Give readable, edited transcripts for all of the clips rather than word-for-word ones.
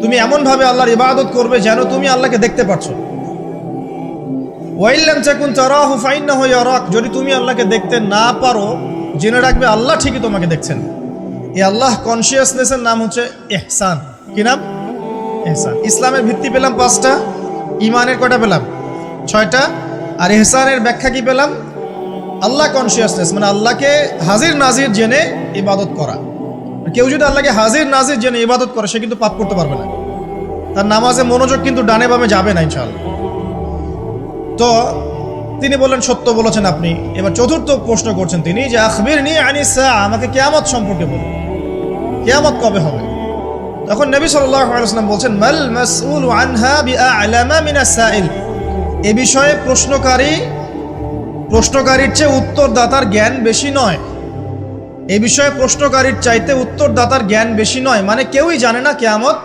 তুমি এমনভাবে আল্লাহর ইবাদত করবে যেন তুমি আল্লাহকে দেখতে পাচ্ছ। ওয়া ইল্লাম তাকুন তারাহু ফাইন্নাহু ইয়ারাক, যদি তুমি আল্লাহকে দেখতে না পারো জেনে রাখবে আল্লাহ ঠিকই তোমাকে দেখছেন। এই আল্লাহ কনসিয়াসনেসের নাম হচ্ছে ইহসান। কি নাম? ইহসান। ইসলামের ভিত্তি পেলাম 5টা, ইমানের কয়টা পেলাম? 6টা। আর ইহসানের ব্যাখ্যা কি পেলাম? আল্লাহ কনসিয়াসনেস, মানে আল্লাহকে হাজির নাজির জেনে ইবাদত করা। কেউ যদি আল্লাহকে হাজির নাজির জেনে ইবাদত করে সে কিন্তু পাপ করতে পারবে না, তার নামাজে মনোযোগ কিন্তু ডানে বামে যাবে না ইনশাআল্লাহ। তো তিনি বললেন সত্য বলেছেন আপনি। এবার চতুর্থ প্রশ্ন করছেন তিনি যে আখবিরনি আনিস সাআ, আমাকে কিয়ামত সম্পর্কে বলুন, কিয়ামত কবে হবে? তখন নবী সাল্লাল্লাহু আলাইহি ওয়াসাল্লাম বলছেন মাল মাসউলু আনহা বিআ'লামা মিনাস সাইল, এ বিষয়ে প্রশ্নকারীর চেয়ে উত্তরদাতার জ্ঞান বেশি নয়। এই বিষয়ে প্রশ্নকারীর চাইতে উত্তরদাতার জ্ঞান বেশি নয়, মানে কেউই জানে না কিয়ামত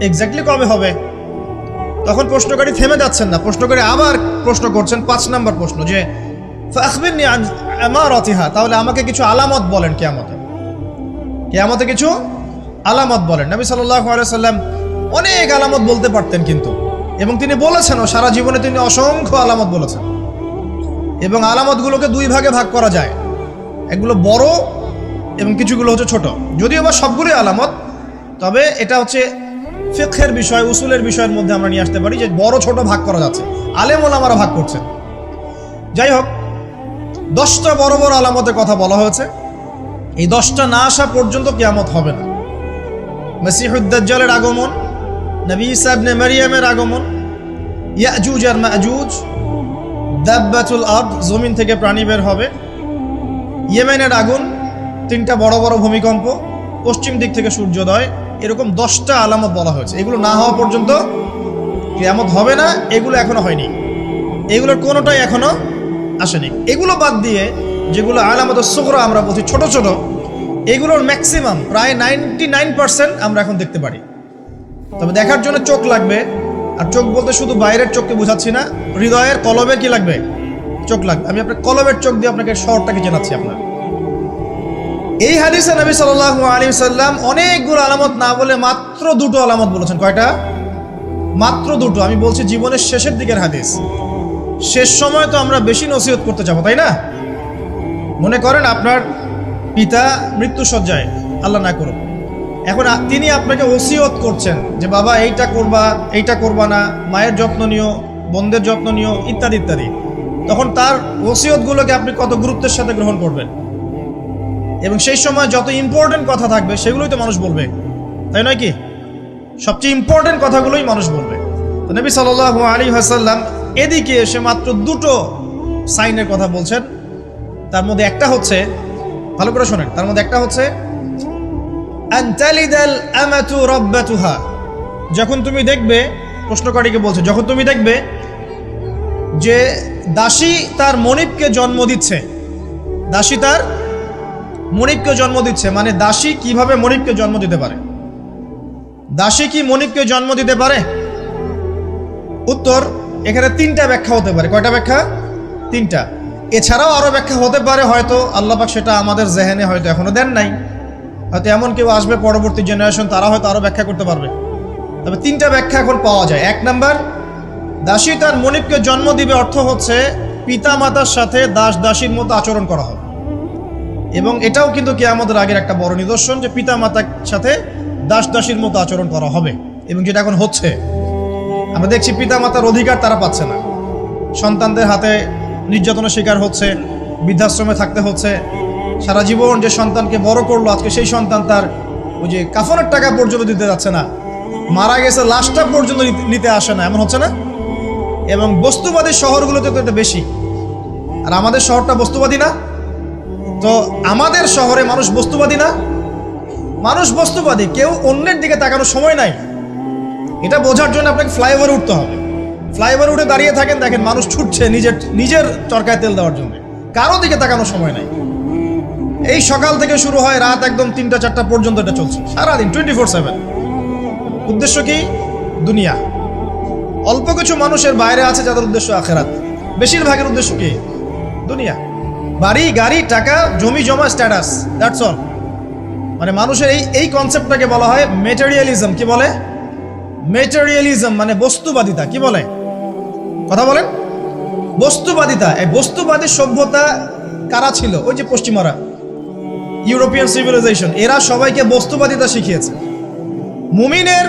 এক্স্যাক্টলি কবে হবে। তখন প্রশ্নকারী থেমে যাচ্ছেন না, প্রশ্নকারী আবার প্রশ্ন করছেন, 5 নম্বর প্রশ্ন যে ফাখবিরনি আন আমারাতিহা, তাহলে আমাকে কিছু আলামত বলেন কিয়ামতে কিছু আলামত বলেন। নবী সাল্লাল্লাহু আলাইহি ওয়াসাল্লাম অনেক আলামত বলতে পারতেন কিন্তু, এবং তিনি বলেছেনও, সারা জীবনে তিনি অসংখ্য আলামত বলেছেন। এবং আলামতগুলোকে 2 ভাগে ভাগ করা যায়, এগুলো বড় এবং কিছুগুলো হচ্ছে ছোট। যদিও বা সবগুলোই আলামত, তবে এটা হচ্ছে ফিকহের বিষয়, উসুলের বিষয়ের মধ্যে আমরা নিয়ে আসতে পারি যে বড় ছোট ভাগ করা যাচ্ছে, আলেম ওলামারা ভাগ করছেন। যাই হোক, 10টা বড় বড় আলামতের কথা বলা হয়েছে। এই 10টা না আসা পর্যন্ত কিয়ামত হবে না। মসিহুদ দাজ্জালের আগমন, নবী ঈসা ইবনে মারইয়ামের আগমন, ইয়াজুজ আর মাজুজ, দাব্বাতুল আরদ, জমিন থেকে প্রাণী বের হবে, ইয়েমেনের আগুন, 3টা বড় বড় ভূমিকম্প, পশ্চিম দিক থেকে সূর্যোদয়, এরকম 10টা আলামত বলা হয়েছে। এগুলো না হওয়া পর্যন্ত কিয়ামত হবে না। এগুলো এখনো হয়নি, এগুলোর কোনোটাই এখনো আসেনি। এগুলো বাদ দিয়ে যেগুলো আলামত সুগরা আমরা বলছি, ছোট ছোট, এগুলোর ম্যাক্সিমাম প্রায় 99% আমরা এখন দেখতে পারি। তবে দেখার জন্য চোখ লাগবে, আর চোখ বলতে শুধু বাইরের চোখকে বোঝাচ্ছি না, হৃদয়ের কলবে কি লাগবে? চোখ লাগবে। আমি আপনার কলবের চোখ দিয়ে আপনাকে শহরটাকে জানাচ্ছি। আপনার এই হাদিসে নবী সাল্লাল্লাহু আলাইহি ওয়াসাল্লাম অনেকগুলো আলামত না বলে মাত্র 2টো আলামত বলেছেন। কয়টা? মাত্র 2টো। আমি বলছি জীবনের শেষের দিকের হাদিস, শেষ সময় তো আমরা বেশি নসিহত করতে যাবো, তাই না? মনে করেন আপনার পিতা মৃত্যুশয্যায়, আল্লাহ না করুন, এখন তিনি আপনাকে ওসিয়ত করছেন যে বাবা এইটা করবা, এইটা করবা না, মায়ের যত্ন নিও, বোনদের যত্ন নিও, ইত্যাদি ইত্যাদি। তখন তার ওসিয়তগুলোকে আপনি কত গুরুত্বের সাথে গ্রহণ করবেন, এবং সেই সময় যত ইম্পর্টেন্ট কথা থাকবে সেগুলোই তো মানুষ বলবে, তাই নয় কি? সবচেয়ে ইম্পর্টেন্ট কথাগুলোই মানুষ বলবে। তো নবী সাল্লাল্লাহু আলাইহি ওয়াসাল্লাম এদিকে এসে মাত্র 2টো সাইনের কথা বলছেন। তার মধ্যে একটা হচ্ছে, ভালো করে শোনেন, তার মধ্যে একটা হচ্ছে আনতালিদাল আমাতু রাব্বাতুহা, যখন তুমি দেখবে, প্রশ্নকারীকে বলছে, যখন তুমি দেখবে যে দাসী তার মনিবকে জন্ম দিচ্ছে, দাসী তার মনিবকে জন্ম দিচ্ছে, মানে দাসী কিভাবে মনিবকে জন্ম দিতে পারে? দাসী কি মনিবকে জন্ম দিতে পারে? উত্তর, এখানে 3টা ব্যাখ্যা হতে পারে। কয়টা ব্যাখ্যা? 3টা। এছাড়াও আরো ব্যাখ্যা হতে পারে, হয়তো আল্লাহ পাক সেটা আমাদের জেহেনে হয়তো এখনো দেন নাই, হয়তো এমন কেউ আসবে পরবর্তী জেনারেশন, তারা হয়তো আরো ব্যাখ্যা করতে পারবে। তবে 3টা ব্যাখ্যা এখন পাওয়া যায়। 1 নাম্বার, দাসী তার মনিবকে জন্ম দিবে অর্থ হচ্ছে পিতা মাতার সাথে দাস দাসীর মতো আচরণ করা হবে। এবং এটাও কিন্তু কিয়ামতের আগের একটা বড় নিদর্শন যে পিতা মাতার সাথে দাস দাসীর মতো আচরণ করা হবে, এবং যেটা এখন হচ্ছে। আমরা দেখছি পিতা মাতার অধিকার তারা পাচ্ছে না, সন্তানদের হাতে নির্যাতনের শিকার হচ্ছে, বৃদ্ধাশ্রমে থাকতে হচ্ছে। সারা জীবন যে সন্তানকে বড় করলো, আজকে সেই সন্তান তার ওই যে কাফনের টাকা পর্যন্ত দিতে যাচ্ছে না, মারা গেছে লাশটা পর্যন্ত নিতে আসে না, এমন হচ্ছে না? এবং বস্তুবাদী শহরগুলোতে তো এটা বেশি, আর আমাদের শহরটা বস্তুবাদী না। তো আমাদের শহরে মানুষ বস্তুবাদী না? মানুষ বস্তুবাদী, কেউ অন্যের দিকে তাকানোর সময় নাই। এটা বোঝার জন্য আপনাকে ফ্লাইওভারে উঠতে হবে। ফ্লাইওভারে উঠে দাঁড়িয়ে থাকেন, দেখেন মানুষ ছুটছে নিজের চরকায় তেল দেওয়ার জন্য, কারো দিকে তাকানোর সময় নাই। এই সকাল থেকে শুরু হয়, রাত একদম 3টা 4টা পর্যন্ত এটা চলছে, সারাদিন 24/7। উদ্দেশ্য কি? দুনিয়া। অল্প কিছু মানুষের বাইরে আছে যাদের উদ্দেশ্য আখেরাত, বেশিরভাগের উদ্দেশ্য কি? দুনিয়া। বাড়ি, গাড়ি, টাকা, জমি জমা, স্ট্যাটাস, দ্যাটস অল। মানে মানুষের এই কনসেপ্টটাকে বলা হয় ম্যাটেরিয়ালিজম। কি বলে? মেটেরিয়ালিজম মানে বস্তুবাদিতা। কি বলে, কথা বলেন, বস্তুবাদিতা। এই বস্তুবাদী সভ্যতা কারা ছিল? ওই যে পশ্চিমারা, ইউরোপিয়ান সিভিলাইজেশন, এরা সবাইকে বস্তুবাদিতা শিখিয়েছে। মুমিনের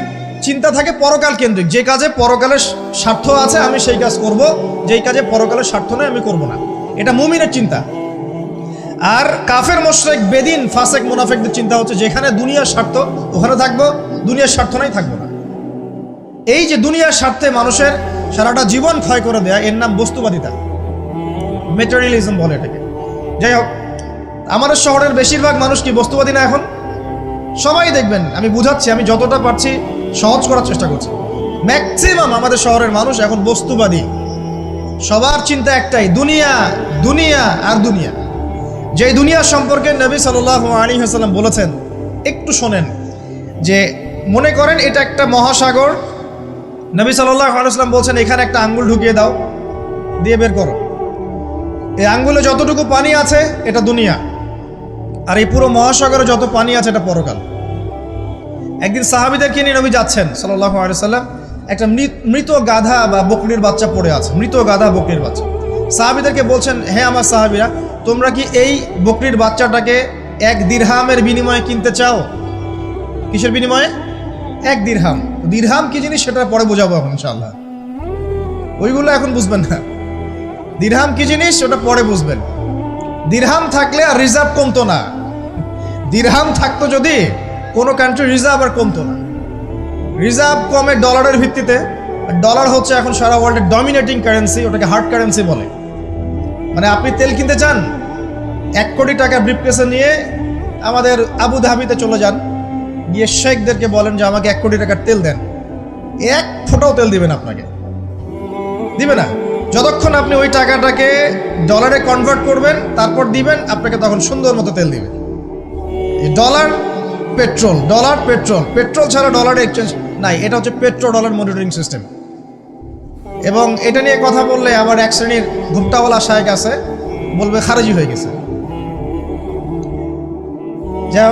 চিন্তা থাকে পরকাল কেন্দ্রিক, যে কাজে পরকালের স্বার্থ আছে আমি সেই কাজ করব, যেই কাজে পরকালের স্বার্থ নয় আমি করব না, এটা মুমিনের চিন্তা। আর কাফের মুশরিক বেদিন ফাসেক মুনাফিকদের চিন্তা হচ্ছে যেখানে দুনিয়ার স্বার্থ ওখানে থাকবো, দুনিয়ার স্বার্থ নাই থাকবো না। এই যে দুনিয়ার স্বার্থে মানুষের সারাটা জীবন ক্ষয় করে দেয়া, এর নাম বস্তুবাদিতা, মেটেরিয়ালিজম বলে এটাকে। যাই হোক, আমাদের শহরের বেশিরভাগ মানুষ কি বস্তুবাদী না? এখন সবাই দেখবেন, আমি বুঝাচ্ছি, আমি যতটা পারছি সহজ করার চেষ্টা করছি। ম্যাক্সিমাম আমাদের শহরের মানুষ এখন বস্তুবাদী। সবার চিন্তা একটাই, দুনিয়া, দুনিয়া আর দুনিয়া। যেই দুনিয়া সম্পর্কে নবী সাল্লাল্লাহু আলাইহি ওয়াসাল্লাম বলেছেন, একটু শোনেন, যে মনে করেন এটা একটা মহাসাগর। নবী সাল্লাল্লাহু আলাইহি ওয়াসাল্লাম বলছেন এখানে একটা আঙ্গুল ঢুকিয়ে দাও, দিয়ে বের করো। এই আঙ্গুলে যতটুকু পানি আছে এটা দুনিয়া, আর এই পুরো মহাসাগরে যত পানি আছে এটা পরকাল। একদিন সাহাবীদেরকে নিয়ে নবী যাচ্ছেন সাল্লাল্লাহু আলাইহি ওয়াসাল্লাম, একটা মৃত গাধা বা বকরির বাচ্চা পড়ে আছে, মৃত গাধা বকরির বাচ্চা। সাহাবীদেরকে বলছেন, হে আমার সাহাবীরা, তোমরা কি এই বকরির বাচ্চাটাকে 1 দিরহামের বিনিময়ে কিনতে চাও? কিসের বিনিময়ে? 1 দিরহাম। দিরহাম কি জিনিস সেটা পরে বোঝাবো এখন ইনশাআল্লাহ, ওইগুলো এখন বুঝবেন না। দিরহাম কি জিনিস ওটা পরে বুঝবেন। দিরহাম থাকলে আর রিজার্ভ কমতো না। দিরহাম থাকতো যদি কোনো কান্ট্রি রিজার্ভ আর কমতো না। রিজার্ভ কমে ডলারের ভিত্তিতে। ডলার হচ্ছে এখন সারা ওয়ার্ল্ডের ডমিনেটিং কারেন্সি, ওটাকে হার্ড কারেন্সি বলে। মানে আপনি তেল কিনতে চান, 1 কোটি টাকা ব্রিফকেসে নিয়ে আমাদের আবু ধাবিতে চলে যান, গিয়ে শেখদেরকে বলেন যে আমাকে 1 কোটি টাকার তেল দেন, 1 ফোঁটাও তেল দিবেন আপনাকে, দিবে না। যতক্ষণ আপনি ওই টাকাটাকে ডলারে কনভার্ট করবেন তারপর দিবেন, আপনাকে তখন সুন্দর মতো তেল দিবে। Dollar petrol, dollar petrol, petrol ছাড়া ডলারের এক্সচেঞ্জ নাই। এটা হচ্ছে পেট্রো ডলার মনিটরিং সিস্টেম। এবং এটা নিয়ে কথা বললে আবার এক শ্রেণীর ঘুপটাওয়ালা শায়েখ আছে, বলবে খারেজি হয়ে গেছে। যা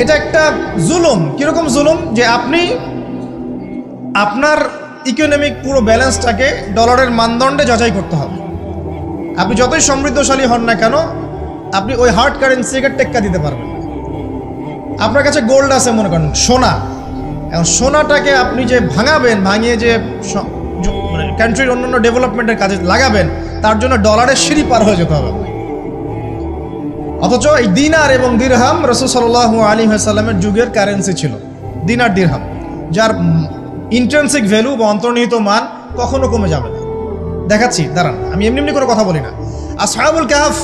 এটা একটা জুলুম। কিরকম জুলুম? যে আপনি আপনার ইকোনমিক পুরো ব্যালেন্সটাকে ডলারের মানদণ্ডে যাচাই করতে হবে। আপনি যতই সমৃদ্ধশালী হন না কেন, আপনি ওই হার্ড কারেন্সিকে টেক্কা দিতে পারবেন না। আপনার কাছে গোল্ড আছে মনে করেন, সোনা, এখন সোনাটাকে আপনি যে ভাঙাবেন, ভাঙিয়ে যে মানে কান্ট্রির অন্যান্য ডেভেলপমেন্টের কাজে লাগাবেন, তার জন্য ডলারের সিঁড়ি পার হয়ে যেতে হবে। অথচ এই দিনার এবং দিরহাম রাসূল সাল্লাল্লাহু আলাইহি ওয়াসাল্লামের যুগের কারেন্সি ছিল, দিনার দিরহাম, যার ইন্ট্রিনসিক ভ্যালু বা অন্তর্নিহিত মান কখনো কমে যাবে না। দেখাচ্ছি, দাঁড়ান, আমি এমনি এমনি করে কথা বলি না। আসহাবুল কাহফ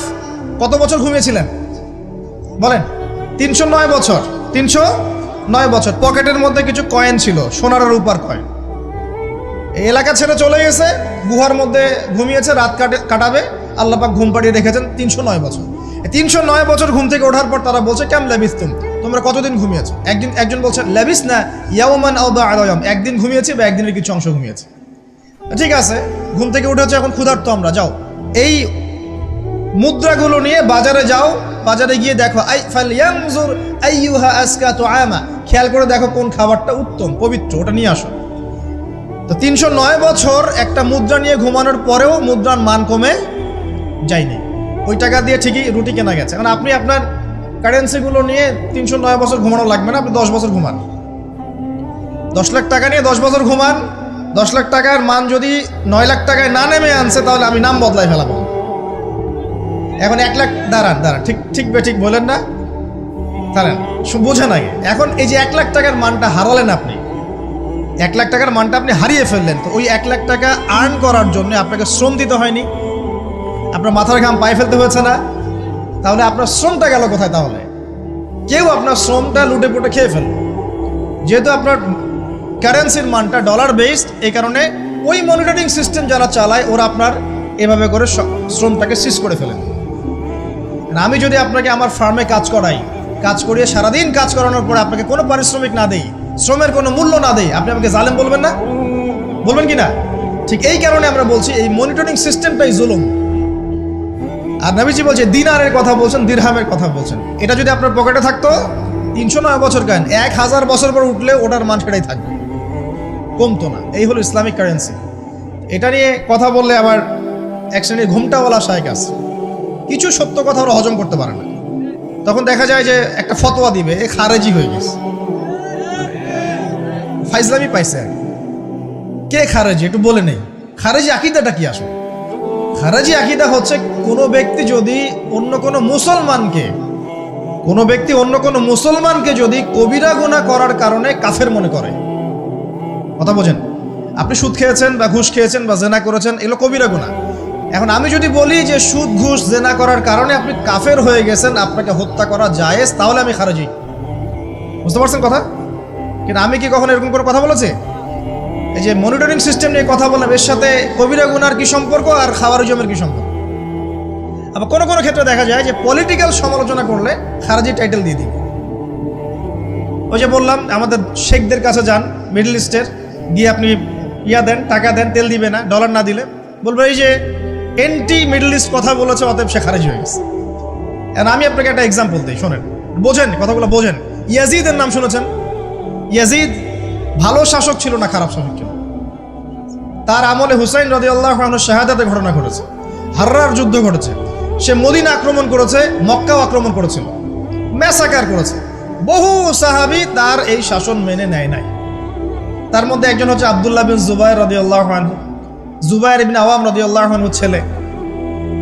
কত বছর ঘুমিয়েছিলেন বলেন? 309 বছর। 309 বছর। পকেটের মধ্যে কিছু কয়েন ছিল, সোনার আর রূপার কয়েন। এই এলাকা ছেড়ে চলে গেছে, গুহার মধ্যে ঘুমিয়েছে, রাত কাটাবে, আল্লাহ পাক ঘুম পাড়িয়ে রেখেছেন 309 বছর। 309 বছর ঘুম থেকে ওঠার পর তারা বলছে, কেম লাবিস্তুম, তোমরা কতদিন ঘুমিয়েছো? একজন বলছে লাবিস না ইয়াওমান আও বা'দা ইয়াওম, একদিন ঘুমিয়েছি বা একদিনের কিছু অংশ ঘুমিয়েছি। ঠিক আছে, ঘুম থেকে উঠেছে, এখন ক্ষুধার্ত আমরা, যাও এই মুদ্রাগুলো নিয়ে বাজারে যাও, বাজারে গিয়ে দেখো ফালইয়ানজুর আইয়ুহা আসকা তুআমা, খেয়াল করে দেখো কোন খাবারটা উত্তম পবিত্র, ওটা নিয়ে আসো। তো 309 বছর একটা মুদ্রা নিয়ে ঘুমানোর পরেও মুদ্রার মান কমে যায়নি। ওই টাকা দিয়ে ঠিকই রুটি কেনা গেছে। এখন আপনি আপনার কারেন্সিগুলো নিয়ে 309 বছর ঘুমানো লাগবে না, আপনি 10 বছর ঘুমান। 10 লাখ টাকা নিয়ে 10 বছর ঘুমান। 10 লাখ টাকার মান যদি 9 লাখ টাকায় না নেমে আনছে, তাহলে আমি নাম বদলাই ফেলাবো। এখন 1 লাখ, দাঁড়ান, ঠিক বলেন না, দাঁড়ান, বোঝেন আগে। এখন এই যে 1 লাখ টাকার মানটা হারালেন আপনি, 1 লাখ টাকার মানটা আপনি হারিয়ে ফেললেন, তো ওই 1 লাখ টাকা আর্ন করার জন্য আপনাকে শ্রম দিতে হয়নি? আপনার মাথার ঘাম পায়ে ফেলতে হয়েছে না? তাহলে আপনার শ্রমটা গেল কোথায়? তাহলে কেউ আপনার শ্রমটা লুটে পুটে খেয়ে ফেলল। যেহেতু আপনার কারেন্সির মানটা ডলার বেসড, এই কারণে ওই মনিটরিং সিস্টেম যারা চালায় ওরা আপনার এভাবে করে শ্রমটাকে সিজ করে ফেলেন। আমি যদি আপনাকে আমার ফার্মে কাজ করিয়ে সারাদিন কাজ করানোর পরে আপনাকে কোনো পারিশ্রমিক না দেই, শ্রমের কোনো মূল্য না দেই, আপনি আমাকে জালেম বলবেন না? বলবেন কি না? ঠিক এই কারণে আমরা বলছি এই মনিটরিং সিস্টেমটাই জুলুম। আর নবীজি বলছে দিনারের কথা বলছেন, দিরহামের কথা বলছেন। এটা যদি আপনার পকেটে থাকতো 309 বছর কেন, 1000 বছর পর উঠলে ওটার মান সেটাই থাকবে। কমতো না। এই হলো ইসলামিক কারেন্সি। এটা নিয়ে কথা বললে আবার এক শ্রেণীর ঘুমটাওয়ালা শায়েখ আছে, কিছু সত্য কথা ওরা হজম করতে পারে না। তখন দেখা যায় যে একটা ফতোয়া দিবে, এ খারেজি হয়ে গেছে, ফাইজলামি পাইছে। কে খারেজি একটু বলে নেই। খারেজি আকীদাটা কি আসলে? খারেজি আকীদা হচ্ছে কোনো ব্যক্তি যদি অন্য কোনো মুসলমানকে যদি কবিরা গুনাহ করার কারণে কাফের মনে করে। কথা বোঝেন? আপনি সুদ খেয়েছেন বা ঘুষ খেয়েছেন বা জেনা করেছেন, এগুলো কবিরা গুনাহ। এখন আমি যদি বলি যে সুদ ঘুষ জেনা করার কারণে আপনি কাফের হয়ে গেছেন, আপনাকে হত্যা করা জায়েজ, তাহলে আমি খারেজি। বুঝতে পারছেন কথা? কিন্তু আমি কি কখনো এরকম করে কথা বলেছি? এই যে মনিটরিং সিস্টেম নিয়ে কথা বললাম, এর সাথে কবিরা গুনার কি সম্পর্ক আর খাওয়ারিজমের কি সম্পর্ক? আবার কোনো কোনো ক্ষেত্রে দেখা যায় যে পলিটিক্যাল সমালোচনা করলে খারেজি টাইটেল দিয়ে দিবে। ওই যে বললাম, আমাদের শেখদের কাছে যান মিডল ইস্টের, গিয়ে আপনি দেন, টাকা দেন, তেল দিবে না, ডলার না দিলে বলবো এই যে এন্টি মিডল ইস্ট কথা বলেছে, অতএব সে খারেজি হয়ে গেছে। আমি আপনাকে একটা এক্সাম্পল দিই, শোনেন, বোঝেন কথাগুলো বোঝেন। ইয়াজিদের নাম শুনেছেন? ইয়াজিদ ভালো শাসক ছিল না খারাপ শাসক ছিল? তার আমলে হুসাইন রাদিয়াল্লাহু আনহুর শাহাদাতের ঘটনা ঘটেছে, হাররার যুদ্ধ ঘটেছে, সে মদিনা আক্রমণ করেছে, মক্কাও আক্রমণ করেছিল, ম্যাসাকার করেছে। বহু সাহাবী তার এই শাসন মেনে নেয় নাই। তার মধ্যে একজন হচ্ছে আব্দুল্লাহ বিন জুবাইর রাদিয়াল্লাহু আনহু, জুবাইর ইবনে আওয়াম রাদিয়াল্লাহু আনহুর ছেলে।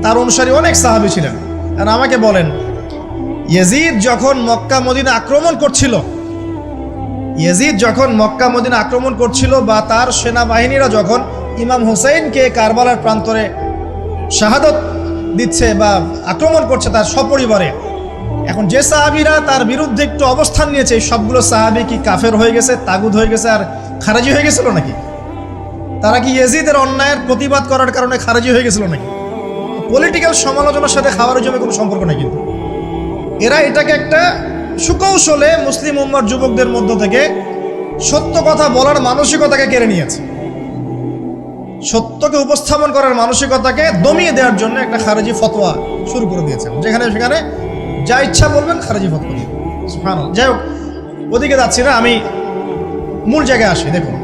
তার অনুসারী অনেক সাহাবী ছিলেন। আর আমাকে বলেন, ইয়াজিদ যখন মক্কা মদিনা আক্রমণ করছিল বা তার সেনাবাহিনীরা যখন ইমাম হুসাইনকে কারবালার প্রান্তরে শাহাদত দিচ্ছে বা আক্রমণ করছে তার সপরিবারে, এখন যে সাহাবীরা তার বিরুদ্ধে একটু অবস্থান নিয়েছে, এই সবগুলো সাহাবী কি কাফের হয়ে গেছে, তাগুত হয়ে গেছে আর খারেজি হয়ে গেছিল নাকি? তারা কি ইয়াজিদের অন্যায়ের প্রতিবাদ করার কারণে খারেজি হয়ে গেছিল নাকি? পলিটিক্যাল সমালোচনার সাথে খাওয়ারিজমে কোনো সম্পর্ক নেই। কিন্তু এরা এটাকে একটা সুকৌশলে মুসলিম উম্মার যুবকদের মধ্য থেকে সত্য কথা বলার মানসিকতাকে কেড়ে নিয়েছে, সত্যকে উপস্থাপন করার মানসিকতাকে দমিয়ে দেওয়ার জন্য একটা খারেজি ফতোয়া শুরু করে দিয়েছেন, যেখানে সেখানে যা ইচ্ছা বলবেন খারেজি ফতোয়া। সুবহানাল্লাহ। যাই হোক, ওদিকে যাচ্ছি না, আমি মূল জায়গায় আসি। দেখুন,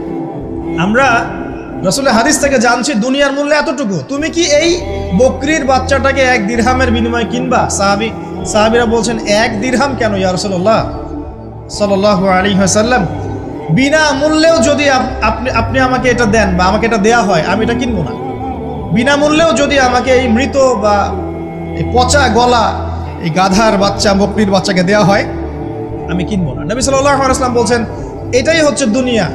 আমরা রাসূলের হাদিস থেকে জানছি দুনিয়ার মূল্য এতটুকু। তুমি কি এই বকরির বাচ্চাটাকে 1 দিরহামের বিনিময়ে কিনবা? সাহাবীরা বলছেন, 1 দিরহাম কেন ইয়া রাসূলুল্লাহ সাল্লাল্লাহু আলাইহি ওয়াসাল্লাম? বিনা মূল্যেও যদি আপনি আমাকে এটা দেন বা আমাকে এটা দেয়া হয়, আমি এটা কিনবো না। বিনা মূল্যেও যদি আমাকে এই মৃত বা এই পচা গলা এই গাধার বাচ্চা, বকরির বাচ্চাকে দেয়া হয়, আমি কিনবো না। নবী সাল্লাল্লাহু আলাইহি ওয়াসাল্লাম বলছেন, এটাই হচ্ছে দুনিয়া।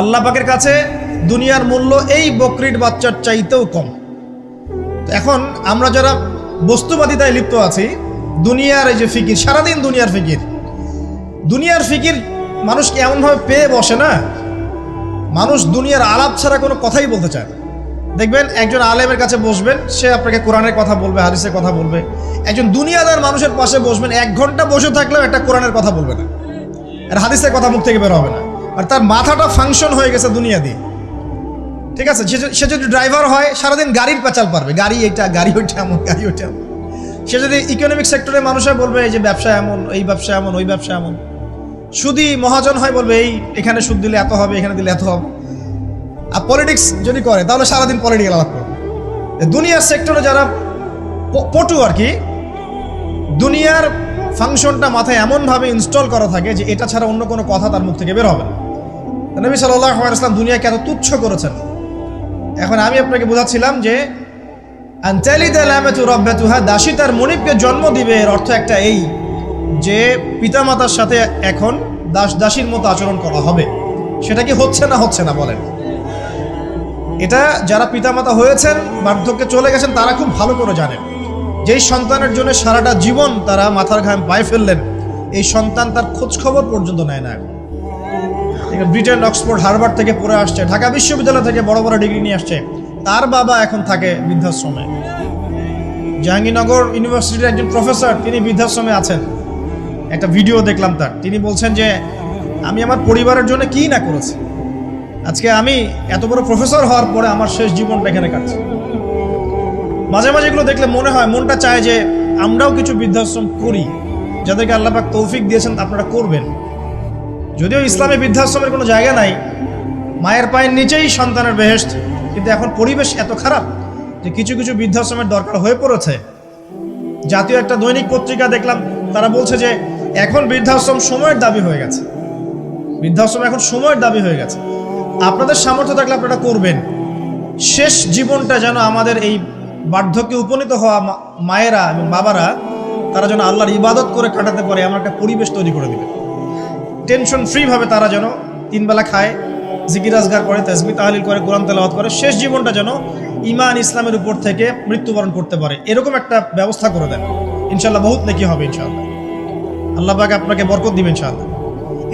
আল্লাহ পাকের কাছে দুনিয়ার মূল্য এই বকরির বাচ্চার চাইতেও কম। এখন আমরা যারা বস্তুবাদিতায় লিপ্ত আছি, দুনিয়ার এই যে ফিকির, সারাদিন দুনিয়ার ফিকির মানুষকে এমনভাবে পেয়ে বসে না, মানুষ দুনিয়ার আলাপ ছাড়া কোনো কথাই বলতে চায় না। দেখবেন একজন আলেমের কাছে বসবেন, সে আপনাকে কোরআনের কথা বলবে, হাদিসের কথা বলবে। একজন দুনিয়াদার মানুষের পাশে বসবেন, 1 ঘন্টা বসে থাকলেও একটা কোরআনের কথা বলবে না, আর হাদিসের কথা মুখ থেকে বের হবে না। আর তার মাথাটা ফাংশন হয়ে গেছে দুনিয়া দিয়ে। ঠিক আছে, সে যদি ড্রাইভার হয়, সারাদিন গাড়ির পেঁচাল পারবে, গাড়ি এটা, গাড়ি ওইটা এমন, গাড়ি ওইটা এমন। সে যদি ইকোনমিক সেক্টরে মানুষরা বলবে এই যে ব্যবসা এমন, এই ব্যবসা এমন, ওই ব্যবসা এমন। সুদি মহাজন হয়, বলবে এই এখানে সুদ দিলে এত হবে, এখানে দিলে এত হবে। আর পলিটিক্স যদি করে, তাহলে সারাদিন পলিটিক্যাল আলাপ করবে। দুনিয়ার সেক্টরে যারা পটু আর কি, দুনিয়ার ফাংশনটা মাথায় এমনভাবে ইনস্টল করা থাকে যে এটা ছাড়া অন্য কোনো কথা তার মুখ থেকে বের হবে না। নবী সাল্লাল্লাহু আলাইহি ওয়াসাল্লাম দুনিয়াকে এত তুচ্ছ করেছেন। এখন আমি আপনাকে বোঝাচ্ছিলাম যে দাসী তার মনিবকে জন্ম দিবে, এর অর্থ একটা এই যে পিতামাতার সাথে এখন দাসীর মতো আচরণ করা হবে। সেটা কি হচ্ছে না বলেন? এটা যারা পিতামাতা হয়েছেন, বার্ধক্যে চলে গেছেন, তারা খুব ভালো করে জানেন। যেই সন্তানের জন্য সারাটা জীবন তারা মাথার ঘাম পায়ে ফেললেন, এই সন্তান তার খোঁজ খবর পর্যন্ত নেয় না। ব্রিটেন, অক্সফোর্ড, হার্ভার্ড থেকে পড়ে আসছে, ঢাকা বিশ্ববিদ্যালয় থেকে বড় বড় ডিগ্রি নিয়ে আসছে, তার বাবা এখন থাকে বৃদ্ধাশ্রমে। জাহাঙ্গীরনগর ইউনিভার্সিটির একজন প্রফেসর, তিনি বৃদ্ধাশ্রমে আছেন। একটা ভিডিও দেখলাম তার, তিনি বলছেন যে আমি আমার পরিবারের জন্য কি না করেছি, আজকে আমি এত বড় প্রফেসর হওয়ার পরে আমার শেষ জীবনটা এখানে কাটছে। মাঝে মাঝে এগুলো দেখলে মনে হয়, মনটা চায় যে আমরাও কিছু বৃদ্ধাশ্রম করি, যাদেরকে আল্লাহ পাক তৌফিক দিয়েছেন আপনারা করবেন। যদিও ইসলামে বৃদ্ধাশ্রমের কোনো জায়গা নাই, মায়ের পায়ের নিচেই সন্তানের বেহেশত। কিন্তু এখন পরিবেশ এত খারাপ যে কিছু কিছু বৃদ্ধাশ্রমের দরকার হয়ে পড়েছে। জাতীয় একটা দৈনিক পত্রিকা দেখলাম, তারা বলছে যে এখন বৃদ্ধাশ্রম সময়ের দাবি হয়ে গেছে। বৃদ্ধাশ্রম এখন সময়ের দাবি হয়ে গেছে। আপনাদের সামর্থ্য থাকলে আপনারা করবেন। শেষ জীবনটা যেন আমাদের এই বার্ধক্যে উপনীত হওয়া মায়েরা এবং বাবারা তারা যেন আল্লাহর ইবাদত করে কাটাতে পারে এমন একটা পরিবেশ তৈরি করে দিবে। টেনশন ফ্রি ভাবে তারা যেন 3 বেলা খায়, জিকির আজগার করে, তাসবিহ তাহলিল করে, কোরআন তেলাওয়াত করে, শেষ জীবনটা যেন ঈমান ইসলামের উপর থেকে মৃত্যুবরণ করতে পারে, এরকম একটা ব্যবস্থা করে দেন। ইনশাআল্লাহ বহুত নেকি হবে ইনশাআল্লাহ। আল্লাহ পাক আপনাকে বরকত দিবেন ইনশাআল্লাহ।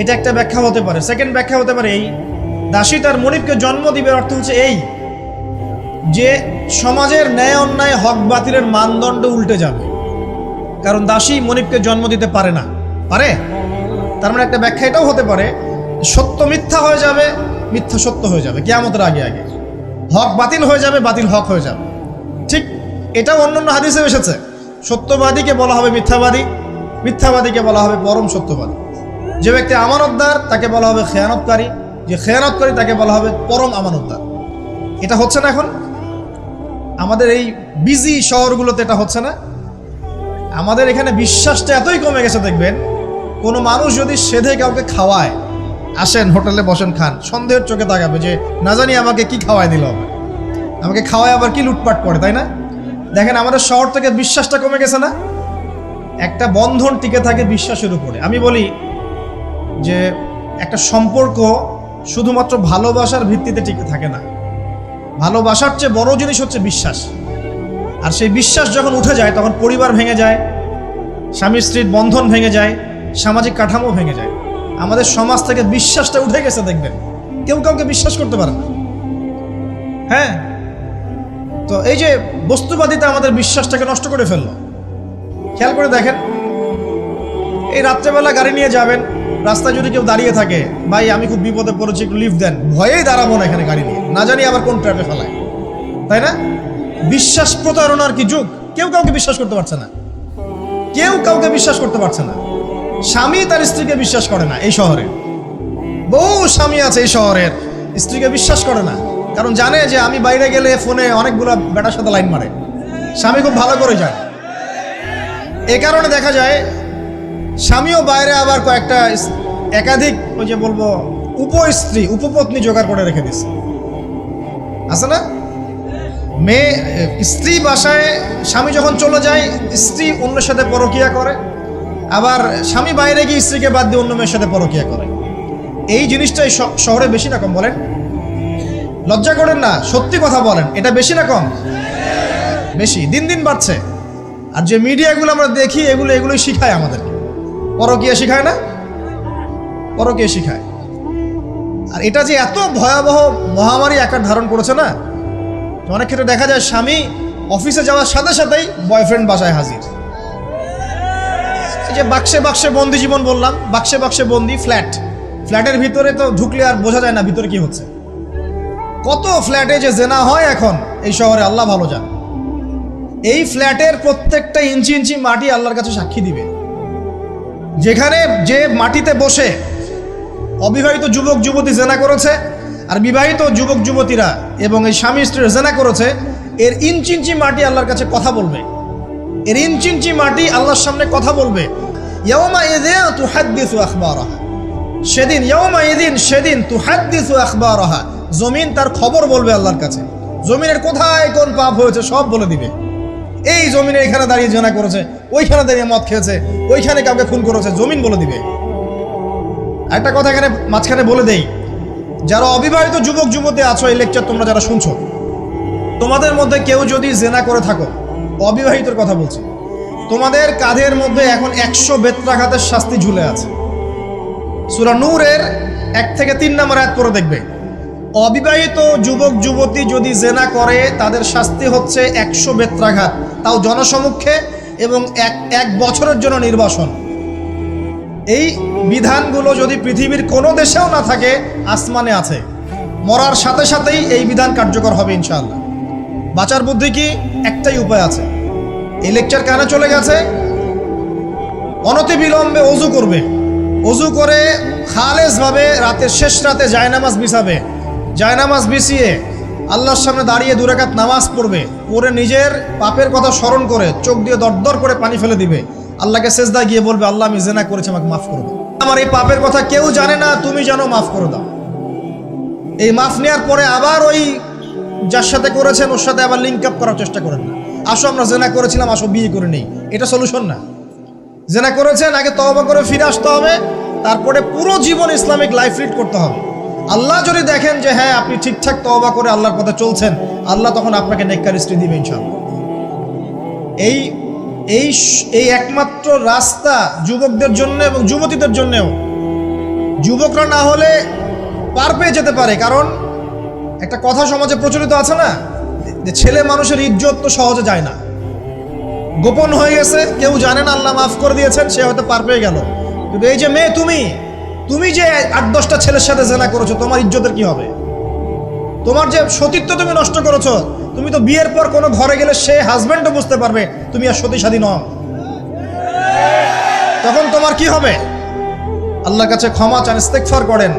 এটা একটা ব্যাখ্যা হতে পারে। সেকেন্ড ব্যাখ্যা হতে পারে এই, দাসী তার মনিবকে জন্ম দিবে অর্থ হচ্ছে এই যে সমাজের ন্যায় অন্যায় হক বাতিলের মানদণ্ড উল্টে যাবে। কারণ দাসী মনিবকে জন্ম দিতে পারে না, পারে? তার মানে একটা ব্যাখ্যা এটাও হতে পারে, সত্য মিথ্যা হয়ে যাবে, মিথ্যা সত্য হয়ে যাবে কিয়ামতের আগে আগে, হক বাতিল হয়ে যাবে, বাতিল হক হয়ে যাবে। ঠিক এটাও অন্যান্য হাদিসে এসেছে। সত্যবাদীকে বলা হবে মিথ্যাবাদী, মিথ্যাবাদীকে বলা হবে পরম সত্যবাদী। যে ব্যক্তি আমানতদার তাকে বলা হবে খেয়ানতকারী, যে খেয়ানতকারী তাকে বলা হবে পরম আমানতদার। এটা হচ্ছে না এখন আমাদের এই বিজি শহরগুলোতে, এটা হচ্ছে না। আমাদের এখানে বিশ্বাসটা এতই কমে গেছে, দেখবেন কোনো মানুষ যদি সেধে কাউকে খাওয়ায়, আসেন হোটেলে বসেন খান, সন্দেহের চোখে তাকাবে যে না জানি আমাকে কি খাওয়াই দিল, আমাকে খাওয়ায় আবার কি লুটপাট করে, তাই না? দেখেন আমাদের শহর থেকে বিশ্বাসটা কমে গেছে না। একটা বন্ধন টিকে থাকে বিশ্বাসের উপরে। আমি বলি যে একটা সম্পর্ক শুধুমাত্র ভালোবাসার ভিত্তিতে টিকে থাকে না। ভালোবাসার চেয়ে বড় জিনিস হচ্ছে বিশ্বাস। আর সেই বিশ্বাস যখন উঠে যায় তখন পরিবার ভেঙে যায়, স্বামী স্ত্রীর বন্ধন ভেঙে যায়, সামাজিক কাঠামো ভেঙে যায়। আমাদের সমাজ থেকে বিশ্বাসটা উঠে গেছে, দেখবেন কেউ কাউকে বিশ্বাস করতে পারে না। হ্যাঁ, তো এই যে বস্তুবাদিতা আমাদের বিশ্বাসটাকে নষ্ট করে ফেললো। খেয়াল করে দেখেন, এই রাত্রেবেলা গাড়ি নিয়ে যাবেন, রাস্তায় যদি কেউ দাঁড়িয়ে থাকে, ভাই আমি খুব বিপদে পড়েছি একটু লিফট দেন, ভয়েই দাঁড়াবো না এখানে গাড়ি নিয়ে, না জানি আবার কোন ট্র্যাপে ফেলায়, তাই না? বিশ্বাস প্রতারণার কি যুগ, কেউ কাউকে বিশ্বাস করতে পারছে না, কেউ কাউকে বিশ্বাস করতে পারছে না। স্বামী তার স্ত্রীকে বিশ্বাস করে না। এই শহরে বহু স্বামী আছে এই শহরের, স্ত্রীকে বিশ্বাস করে না, কারণ জানে যে আমি বাইরে গেলে ফোনে অনেকগুলো বেটার সাথে লাইন মারে, স্বামী খুব ভালো করে যায়। এ কারণে দেখা যায় স্বামীও বাইরে আবার কয়েকটা একাধিক ওই যে বলবো উপস্ত্রী উপপত্নী জোগাড় করে রেখে দিচ্ছে, আছে না? মেয়ে স্ত্রী বাসায়, স্বামী যখন চলে যায় স্ত্রী অন্যের সাথে পরকীয়া করে, আবার স্বামী বাইরে গিয়ে স্ত্রীকে বাদ দিয়ে অন্য মেয়ের সাথে পরকীয়া করে। এই জিনিসটাই শহরে বেশি না কম বলেন? লজ্জা করেন না, সত্যি কথা বলেন, এটা বেশি না কম? বেশি, দিন দিন বাড়ছে। আর যে মিডিয়াগুলো আমরা দেখি এগুলোই শিখায় আমাদেরকে, পরকীয়া শিখায় না, পরকীয়া শিখায়। আর এটা যে এত ভয়াবহ মহামারী আকার ধারণ করেছে না, অনেক ক্ষেত্রে দেখা যায় স্বামী অফিসে যাওয়ার সাথে সাথেই বয়ফ্রেন্ড বাসায় হাজির। এই যে বাক্সে বাক্সে বন্দি জীবন বললাম, বাক্সে বাক্সে বন্দি ফ্ল্যাটের ভিতরে তো ঢুকলে আর বোঝা যায় না ভিতরে কি হচ্ছে। কত ফ্ল্যাটে যে জেনা হয় এখন এই শহরে, আল্লাহ ভালো জান। এই ফ্ল্যাটের প্রত্যেকটা ইঞ্চি ইঞ্চি মাটি আল্লাহর কাছে সাক্ষী দিবে। যেখানে যে মাটিতে বসে অবিবাহিত যুবক যুবতী জেনা করেছে আর বিবাহিত যুবক যুবতীরা এবং এই স্বামী স্ত্রীর জেনা করেছে, এর ইঞ্চি ইঞ্চি মাটি আল্লাহর কাছে কথা বলবে, এর ইঞ্চি ইঞ্চি মাটি আল্লাহর সামনে কথা বলবে। ইয়াউমা ইযিন তুহাদ্দিসু আখবারাহা, সেদিন ইয়াউমা ইযিন, সেদিন তুহাদ্দিসু আখবারাহা, জমিন তার খবর বলবে আল্লাহর কাছে। জমিনের কোথায় কোন পাপ হয়েছে সব বলে দিবে। এই জমিনে এখানে দাঁড়িয়ে জেনা করেছে, ওইখানে দাঁড়িয়ে মদ খেয়েছে, ওইখানে কাউকে খুন করেছে, জমিন বলে দিবে। একটা কথা এখানে মাঝখানে বলে দেই, যারা অবিবাহিত যুবক যুবতী আছো, এই লেকচার তোমরা যারা শুনছো, তোমাদের মধ্যে কেউ যদি জেনা করে থাকো, অবিবাহিতর কথা বলছি, তোমাদের কাঁধের মধ্যে এখন 100 বেত্রাঘাতের শাস্তি ঝুলে আছে। সূরা নূরের 1 থেকে 3 নম্বর আয়াত পড়ে দেখবে, অবিবাহিত যুবক যুবতী যদি জেনা করে তাদের শাস্তি হচ্ছে 100 বেত্রাঘাত, তাও জনসমক্ষে, এবং এক বছরের জন্য নির্বাসন। এই বিধানগুলো যদি পৃথিবীর কোনো দেশেও না থাকে, আসমানে আছে। মরার সাথে সাথেই এই বিধান কার্যকর হবে ইনশাআল্লাহ। বাঁচার বুদ্ধি কি? একটাই উপায় আছে। এই লেকচার কানে চলে গেছে, অনতিবিলম্বে ওযু করবে, ওযু করে খালেসভাবে রাতের শেষ রাতে জায়নামাজ বিছাবে, জায়নামাজ বিছিয়ে আল্লাহর সামনে দাঁড়িয়ে 2 রাকাত নামাজ পড়বে, পড়ে নিজের পাপের কথা স্মরণ করে চোখ দিয়ে দরদর করে পানি ফেলে দিবে, আল্লাহকে সেজদায় গিয়ে বলবে, আল্লাহ আমি জেনা করেছি, আমাকে মাফ করে দাও, আমার এই পাপের কথা কেউ জানে না, তুমি জানো, মাফ করে দাও। এই মাফ নেওয়ার পরে আবার ওই যার সাথে করেছেন ওর সাথে আবার লিঙ্ক আপ করার চেষ্টা করেন না। আসো আমরা জেনা করেছিলাম, আসো বিয়ে করে নেই, এটা সলিউশন না। জেনা করেছেন, আগে তওবা করে ফিরে আসতে হবে, তারপরে পুরো জীবন ইসলামিক লাইফ লিড করতে হবে। আল্লাহ যদি দেখেন যে হ্যাঁ আপনি ঠিকঠাক তওবা করে আল্লাহর পথে চলছেন, আল্লাহ তখন আপনাকে নেককার স্ত্রী দিবে ইনশাআল্লাহ। এই এই এই একমাত্র রাস্তা যুবকদের জন্য এবং যুবতীদের জন্যও। যুবকরা না হলে পার পেয়ে যেতে পারে, কারণ একটা কথা সমাজে প্রচলিত আছে না, যে ছেলে মানুষের ইজ্জত তো সহজে যায় না, গোপন হয়ে গেছে, কেউ জানে না, আল্লাহ মাফ করে দিয়েছেন, সে হয়তো পার পেয়ে গেল। কিন্তু এই যে মেয়ে, তুমি যে 8-10টা ছেলের সাথে জেনা করেছো, তোমার ইজ্জতের কি হবে? তোমার যে সতীত্ব তুমি নষ্ট করেছো, তুমি তো বিয়ের পর কোনো ঘরে গেলে সে হাজবেন্ডও বুঝতে পারবে তুমি আর সতী সাধী নও, তখন তোমার কি হবে? আল্লাহর কাছে ক্ষমা চান, ইস্তেগফার করেন।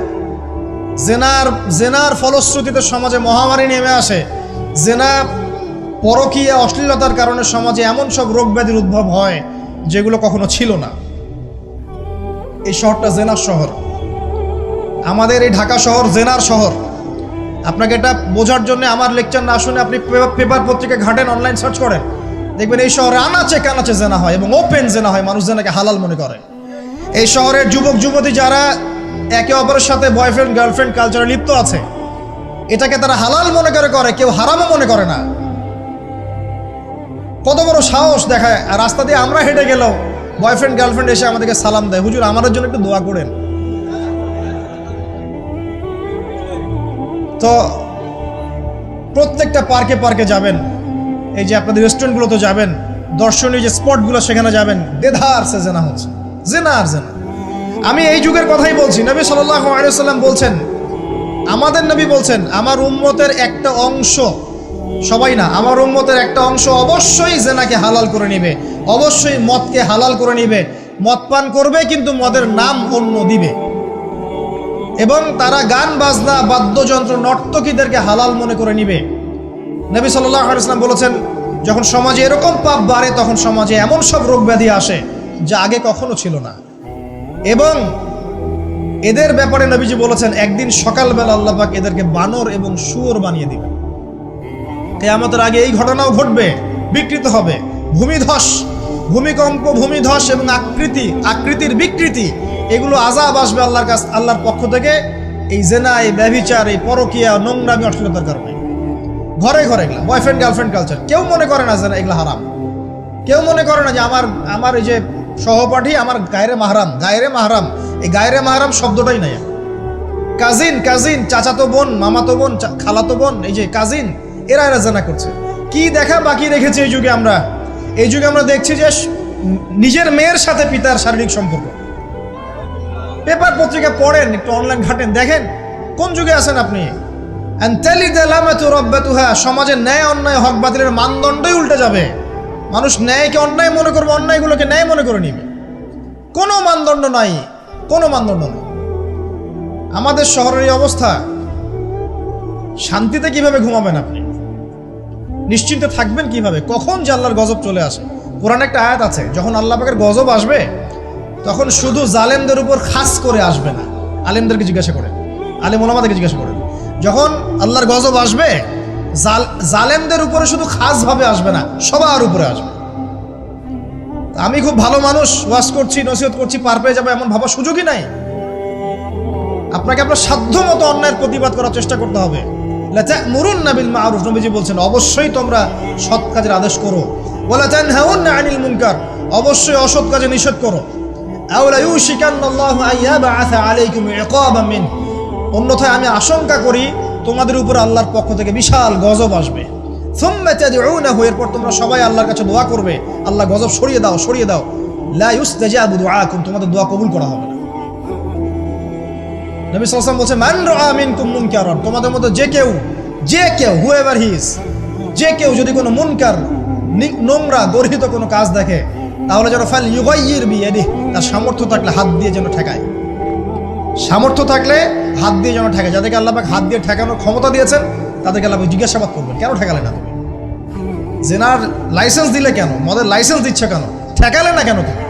জেনার ফলশ্রুতিতে সমাজে মহামারী নেমে আসে। জেনা, পরকীয়া, অশ্লীলতার কারণে সমাজে এমন সব রোগ ব্যাধির উদ্ভব হয় যেগুলো কখনো ছিল না। এই শহরটা জেনার শহর, আমাদের এই ঢাকা শহর জেনার শহর। আপনাকে এটা বোঝার জন্য আমার লেকচার না শুনে আপনি পেপার পত্রিকা ঘাটেন, অনলাইন সার্চ করেন, দেখবেন এই শহরে আনাচে কানাচে জেনা হয় এবং ওপেন জেনা হয়, মানুষ জেনাকে হালাল মনে করে। এই শহরের যুবক যুবতী যারা একে অপরের সাথে বয়ফ্রেন্ড গার্লফ্রেন্ড কালচারে লিপ্ত আছে, এটাকে তারা হালাল মনে করে, কেউ হারামও মনে করে না। কত বড় সাহস দেখায়! আর রাস্তা দিয়ে আমরা হেঁটে গেলেও বয়ফ্রেন্ড গার্লফ্রেন্ড এসে আমাদেরকে সালাম দেয়, হুজুর আমাদের জন্য একটু দোয়া করেন। তো প্রত্যেকটা পার্কে যাবেন, এই যে আপনাদের রেস্টুরেন্টগুলোতে যাবেন, দর্শনীয় যে স্পটগুলো সেখানে যাবেন, দেধার সে জেনা হচ্ছে, জেনা আর জেনা। আমি এই যুগের কথাই বলছি। নবী সাল্লাল্লাহু আলাইহি ওয়াসাল্লাম বলছেন, আমাদের নবী বলছেন, আমার উম্মতের একটা অংশ, সবাই না, আমার উম্মতের একটা অংশ অবশ্যই জেনাকে হালাল করে নিবে, অবশ্যই মদকে হালাল করে নিবে, মদ পান করবে কিন্তু মদের নাম অন্য দিবে, এবং তারা গান বাজনা বাদ্যযন্ত্র নর্তকীদেরকে হালাল মনে করে নিবে। নবী সাল্লাল্লাহু আলাইহি ওয়াসাল্লাম বলেছেন, যখন সমাজে এরকম পাপ বাড়ে তখন সমাজে এমন সব রোগ ব্যাধি আসে যা আগে কখনো ছিল না। এবং এদের ব্যাপারে নবীজি বলেছেন, একদিন সকালবেলা আল্লাহ পাক এদেরকে বানর এবং শুয়োর বানিয়ে দিবেন। কিয়ামতের আগে এই ঘটনাও ঘটবে, বিকৃত হবে, ভূমিধস, ভূমিকম্প, ভূমিধস এবং আকৃতির বিকৃতি, এগুলো আযাব আসবে আল্লাহর পক্ষ থেকে, এই জেনা, এই ব্যভিচার, এই পরকীয়া, নোংরামি, অশ্লীলতার কারণে। ঘরে ঘরে এগুলা বয়ফ্রেন্ড গার্লফ্রেন্ড কালচার, কেউ মনে করে না যে এগুলো হারাম, কেউ মনে করে না যে আমার এই যে সহপাঠী আমার গায়রে মাহরাম, এই গায়রে মাহরাম শব্দটাই নাই। কাজিন, চাচাতো বোন, মামাতো বোন, খালাতো বোন, এই যে কাজিন, এরা জেনা করছে। কি দেখা বাকি রেখেছে এই যুগে আমরা দেখছি যে নিজের মেয়ের সাথে পিতার শারীরিক সম্পর্ক। পেপার পত্রিকা পড়েন, একটু অনলাইন ঘাটেন, দেখেন কোন যুগে আছেন আপনি। সমাজের ন্যায় অন্যায় হক বাতিলের মানদণ্ডই উল্টে যাবে। মানুষ ন্যায়কে অন্যায় মনে করবে, অন্যায়গুলোকে ন্যায় মনে করে নিবে। কোনো মানদণ্ড নাই। আমাদের শহরের এই অবস্থা, শান্তিতে কিভাবে ঘুমাবেন আপনি? নিশ্চিন্তে থাকবেন কিভাবে? কখন যে আল্লাহর গজব চলে আসে। কোরআনে একটা আয়াত আছে, যখন আল্লাহ পাকের গজব আসবে তখন শুধু জালেমদের উপর খাস করে আসবে না। আলেমদেরকে জিজ্ঞাসা করেন, আলেম ওলামাদেরকে জিজ্ঞাসা করেন, যখন আল্লাহর গজব আসবে জালেমদের উপরে শুধু খাসভাবে আসবে না, সবার উপরে আসবে। আমি খুব ভালো মানুষ, ওয়াজ করছি, নসিহত করছি, পার পেয়ে যাবো এমন ভাবার সুযোগই নাই। আপনাকে আপনার সাধ্য মতো অন্যায়ের প্রতিবাদ করার চেষ্টা করতে হবে। লাতা'মুরুন্না বিল মা'রুফ, নবীজি বলছেন, অবশ্যই তোমরা সৎ কাজের আদেশ করো। ওয়ালা তানহাউন্না আনিল মুনকার, অবশ্যই অসৎ কাজে নিষেধ করো। আও লা ইউশিকান্নাল্লাহু আইয়াবআসা আলাইকুম ইকাবাম মিন, অন্যথায় আমি আশঙ্কা করি তোমাদের উপর আল্লাহর পক্ষ থেকে বিশাল গজব আসবে। সুম্মা তাদউনাহু, এরপর তোমরা সবাই আল্লাহর কাছে দোয়া করবে, আল্লাহ গজব সরিয়ে দাও। লা ইউস্তাজাবু দুআকুম, তোমাদের দোয়া কবুল করা হবে না। নবী সাল্লাল্লাহু আলাইহি ওয়াসাল্লাম বলেন, মান রাআ মিনকুম মুনকারান, তোমাদের মধ্যে যে কেউ হুএভার হি ইজ, যে কেউ যদি কোনো মুনকার, নোংরা গর্হিত কোনো কাজ দেখে, তাহলে যেন ফাল ইউগাইয়ির বিয়াদিহি, তার সামর্থ্য থাকলে হাত দিয়ে যেন ঠেকায়। সামর্থ্য থাকলে হাত দিয়ে যেন ঠেকায়। যাদেরকে আল্লাহ পাক হাত দিয়ে ঠেকানোর ক্ষমতা দিয়েছেন তাদেরকে আল্লাহ পাক জিজ্ঞাসাবাদ করবেন, কেন ঠেকালে না তুমি? জেনার লাইসেন্স দিলে কেন? মদের লাইসেন্স দিচ্ছ কেন? ঠেকালে না কেন? তুমি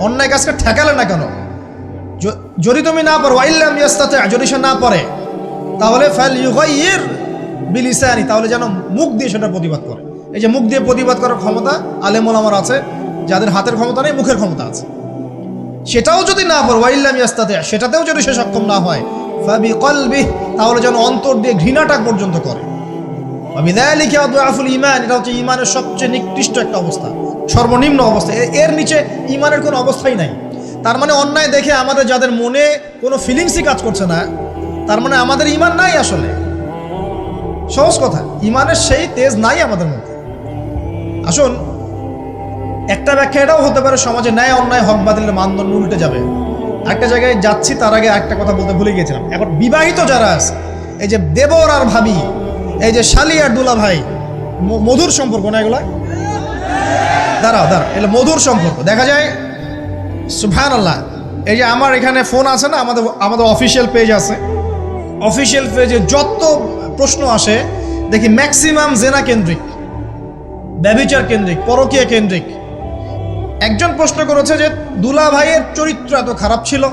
অন্যায় কাজকে ঠেকালে না কেন? যদি তুমি না পারো, ওয়াইল্লাম ইয়াস্তাতি, যদি সে না পারে, তাহলে ফালইউগাইয়ির বিলিসানি, তাহলে যেন মুখ দিয়ে সেটা প্রতিবাদ করে। এই যে মুখ দিয়ে প্রতিবাদ করার ক্ষমতা আলেম ওলামার আছে, যাদের হাতের ক্ষমতা নেই, মুখের ক্ষমতা আছে। সেটাও যদি না পারো, ওয়াইল্লাম ইয়াস্তাতি, সেটাতেও যদি সে সক্ষম না হয়, ফাবিকলবিহি, তাহলে যেন অন্তর দিয়ে ঘৃণাটা পর্যন্ত করে। ওয়াবিযালিকা আদআফুল ঈমান, এটা হচ্ছে ঈমানের সবচেয়ে নিকৃষ্ট একটা অবস্থা, সর্বনিম্ন অবস্থা। এর নিচে ঈমানের কোনো অবস্থাই নাই। তার মানে অন্যায় দেখে আমাদের যাদের মনে কোনো ফিলিংসই কাজ করছে না, তার মানে আমাদের ঈমান নাই আসলে। সহজ কথা, ঈমানের সেই তেজ নাই আমাদের মধ্যে। আসুন, একটা ব্যাখ্যা এটাও হতে পারে সমাজে ন্যায় অন্যায় হক বাতিলের মানদণ্ড উল্টে যাবে। একটা জায়গায় যাচ্ছি, তার আগে একটা কথা বলতে ভুলে গিয়েছিলাম। এখন বিবাহিত যারা আছে, এই যে দেবর আর ভাবি, এই যে শালি আর দুলা ভাই, মধুর সম্পর্ক না এগুলো? দাঁড়াও, এগুলো মধুর সম্পর্ক। দেখা যায় সুবহানাল্লাহ, এই যে আমার এখানে ফোন আছে না, আমাদের অফিসিয়াল পেজ আছে, অফিসিয়াল পেজে যত প্রশ্ন আসে দেখি ম্যাক্সিমাম জেনা কেন্দ্রিক, ব্যভিচার কেন্দ্রিক, পরকীয়া কেন্দ্রিক। একজন প্রশ্ন করেছে যে দুলা ভাইয়ের চরিত্র এত খারাপ ছিল,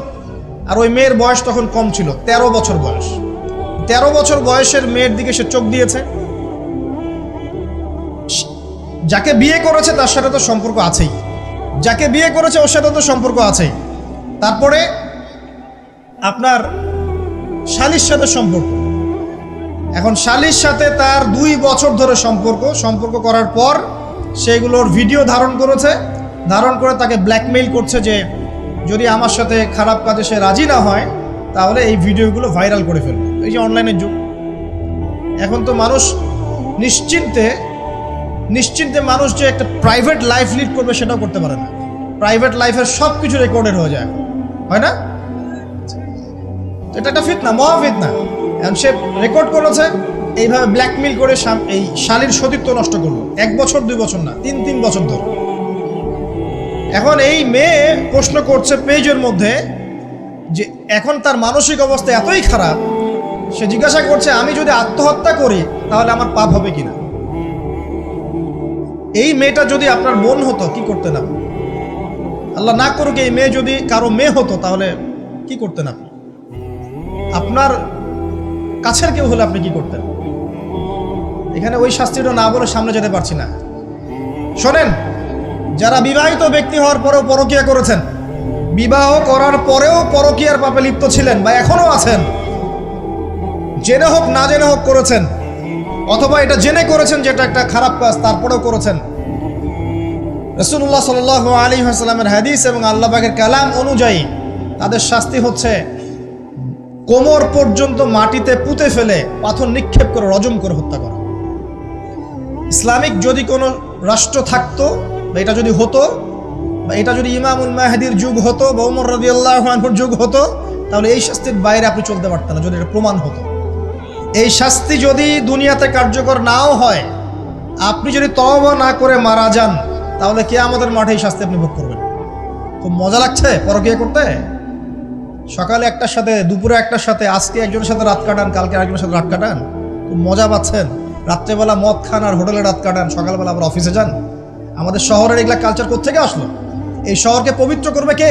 আর ওই মেয়ের বয়স তখন কম ছিল, 13 বছর বয়স। 13 বছর বয়সের মেয়ের দিকে সে চোখ দিয়েছে। যাকে বিয়ে করেছে তার সাথে তো সম্পর্ক আছেই, যাকে বিয়ে করেছে ওর সাথে তো সম্পর্ক আছেই। তারপরে আপনার শালির সাথে সম্পর্ক। এখন শালির সাথে তার 2 বছর ধরে সম্পর্ক করার পর সেগুলোর ভিডিও ধারণ করেছে, ধারণ করে তাকে ব্ল্যাকমেইল করছে যে যদি আমার সাথে খারাপ কাজে সে রাজি না হয় তাহলে এই ভিডিওগুলো ভাইরাল করে ফেলবে। এই যে অনলাইনের যুগ, এখন তো মানুষ নিশ্চিন্তে মানুষ যে একটা প্রাইভেট লাইফ লিড করবে সেটাও করতে পারে না। প্রাইভেট লাইফের সব কিছু রেকর্ডেড হয়ে যায়, হয় না? এটা একটা ফিতনা, মহা ফিতনা। এখন সে রেকর্ড করেছে, এইভাবে ব্ল্যাকমেইল করে এই শালীর সতীত্ব নষ্ট করলো। 1 বছর 2 বছর না, 3 বছর ধরে। এখন এই মেয়ে প্রশ্ন করছে পেজের মধ্যে যে এখন তার মানসিক অবস্থা এতই খারাপ, সে জিজ্ঞাসা করছে আমি যদি আত্মহত্যা করি তাহলে আমার পাপ হবে কিনা। এই মেয়েটা যদি আপনার বোন হতো কি করতেন আপনি? আল্লাহ না করুক এই মেয়ে যদি কারো মেয়ে হতো তাহলে কি করতেন আপনি? আপনার কাছের কেউ হলে আপনি কি করতেন? এখানে ওই শাস্তিটা না বলে সামনে যেতে পারছি না। শোনেন, যারা বিবাহিত ব্যক্তি হওয়ার পরেও পরকীয়া করেছেন, বিবাহ করার পরেও পরকীয়ার পাপে লিপ্ত ছিলেন বা এখনো আছেন, জেনে হোক না জেনে হোক করেছেন, অথবা এটা জেনে করেছেন যেটা একটা খারাপ কাজ তারপরেও করেছেন, রাসূলুল্লাহ সাল্লাল্লাহু আলাইহি ওয়াসাল্লামের হাদিস এবং আল্লাহ পাকের কালাম অনুযায়ী তাদের শাস্তি হচ্ছে কোমর পর্যন্ত মাটিতে পুঁতে ফেলে পাথর নিক্ষেপ করে রজম করে হত্যা করা। ইসলামিক যদি কোনো রাষ্ট্র থাকতো বা এটা যদি হতো, বা এটা যদি ইমামুল মাহদির যুগ হতো বা ওমর রাদিয়াল্লাহু আনহুর যুগ হতো, তাহলে এই শাস্তির বাইরে আপনি চলতে পারতেন না যদি এটা প্রমাণ হতো। এই শাস্তি যদি দুনিয়াতে কার্যকর নাও হয়, আপনি যদি তওবা না করে মারা যান তাহলে কিয়ামতের মাঠে এই শাস্তি আপনি ভোগ করবেন। খুব মজা লাগছে পরকীয়া করতে। সকালে একটার সাথে, দুপুরে একটার সাথে, আজকে একজনের সাথে রাত কাটান, কালকে আরেকজনের সাথে রাত কাটান, খুব মজা পাচ্ছেন। রাত্রেবেলা মদ খান আর হোটেলে রাত কাটান, সকালবেলা আবার অফিসে যান। আমাদের শহরের এগুলা কালচার কোত্থেকে আসলো? এই শহরকে পবিত্র করবে কে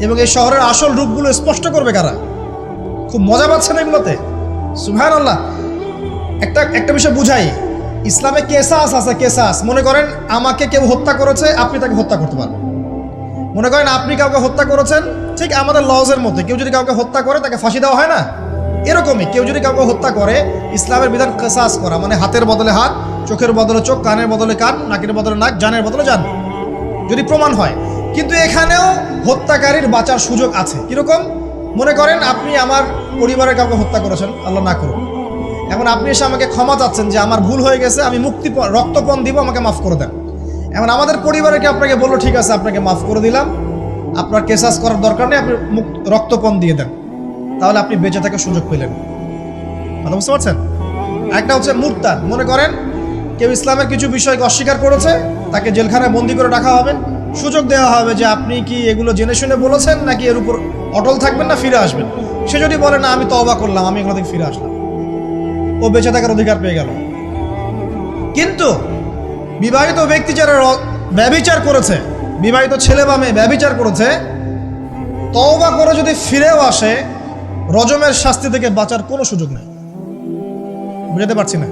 এবং এই শহরের আসল রূপগুলো স্পষ্ট করবে কারা? খুব মজা পাচ্ছেন এগুলোতে। সুবহানাল্লাহ। একটা বিষয় বুঝাই, ইসলামে কেসাস আছে, কেসাস। মনে করেন আমাকে কেউ হত্যা করেছে, আপনি তাকে হত্যা করতে পারবেন। মনে করেন আপনি কাউকে হত্যা করেছেন, ঠিক আমাদের লজের মধ্যে কেউ যদি কাউকে হত্যা করে তাকে ফাঁসি দেওয়া হয় না? এরকমই কেউ যদি কাউকে হত্যা করে, ইসলামের বিধান কেসাস করা, মানে হাতের বদলে হাত, চোখের বদলে চোখ, কানের বদলে কান, নাকের বদলে নাক, জানের বদলে জান, যদি প্রমাণ হয়। কিন্তু এখানেও হত্যাকারীর বাঁচার সুযোগ আছে। কিরকম? মনে করেন আপনি আমার পরিবারের কাউকে হত্যা করেছেন, আল্লাহ না করুন। এখন আপনি এসে আমাকে ক্ষমা চাচ্ছেন যে আমার ভুল হয়ে গেছে, আমি রক্তপণ দিব, আমাকে মাফ করে দেন। এখন আমাদের পরিবারকে আপনাকে বললো ঠিক আছে আপনাকে মাফ করে দিলাম, আপনার কেসাস করার দরকার নেই, আপনি রক্তপণ দিয়ে দেন, তাহলে আপনি বেঁচে থাকার সুযোগ পেলেন। কথা বুঝতে পারছেন? একটা হচ্ছে মুরতাদ। মনে করেন কেউ ইসলামের কিছু বিষয়কে অস্বীকার করেছে, তাকে জেলখানায় বন্দি করে রাখা হবে, সুযোগ দেওয়া হবে যে আপনি কি এগুলো জেনে শুনে বলেছেন নাকি এর উপর অটল থাকবেন না ফিরে আসবেন। সে যদি বলে না আমি তওবা করলাম, আমি এগুলো থেকে ফিরে আসলাম, ও বেঁচে থাকার অধিকার পেয়ে গেল। কিন্তু বিবাহিত ব্যক্তি যারা ব্যভিচার করেছে, বিবাহিত ছেলে বা মেয়ে ব্যভিচার করেছে, তওবা করে যদি ফিরেও আসে, রজমের শাস্তি থেকে বাঁচার কোনো সুযোগ নেই। বুঝতে পারছি না?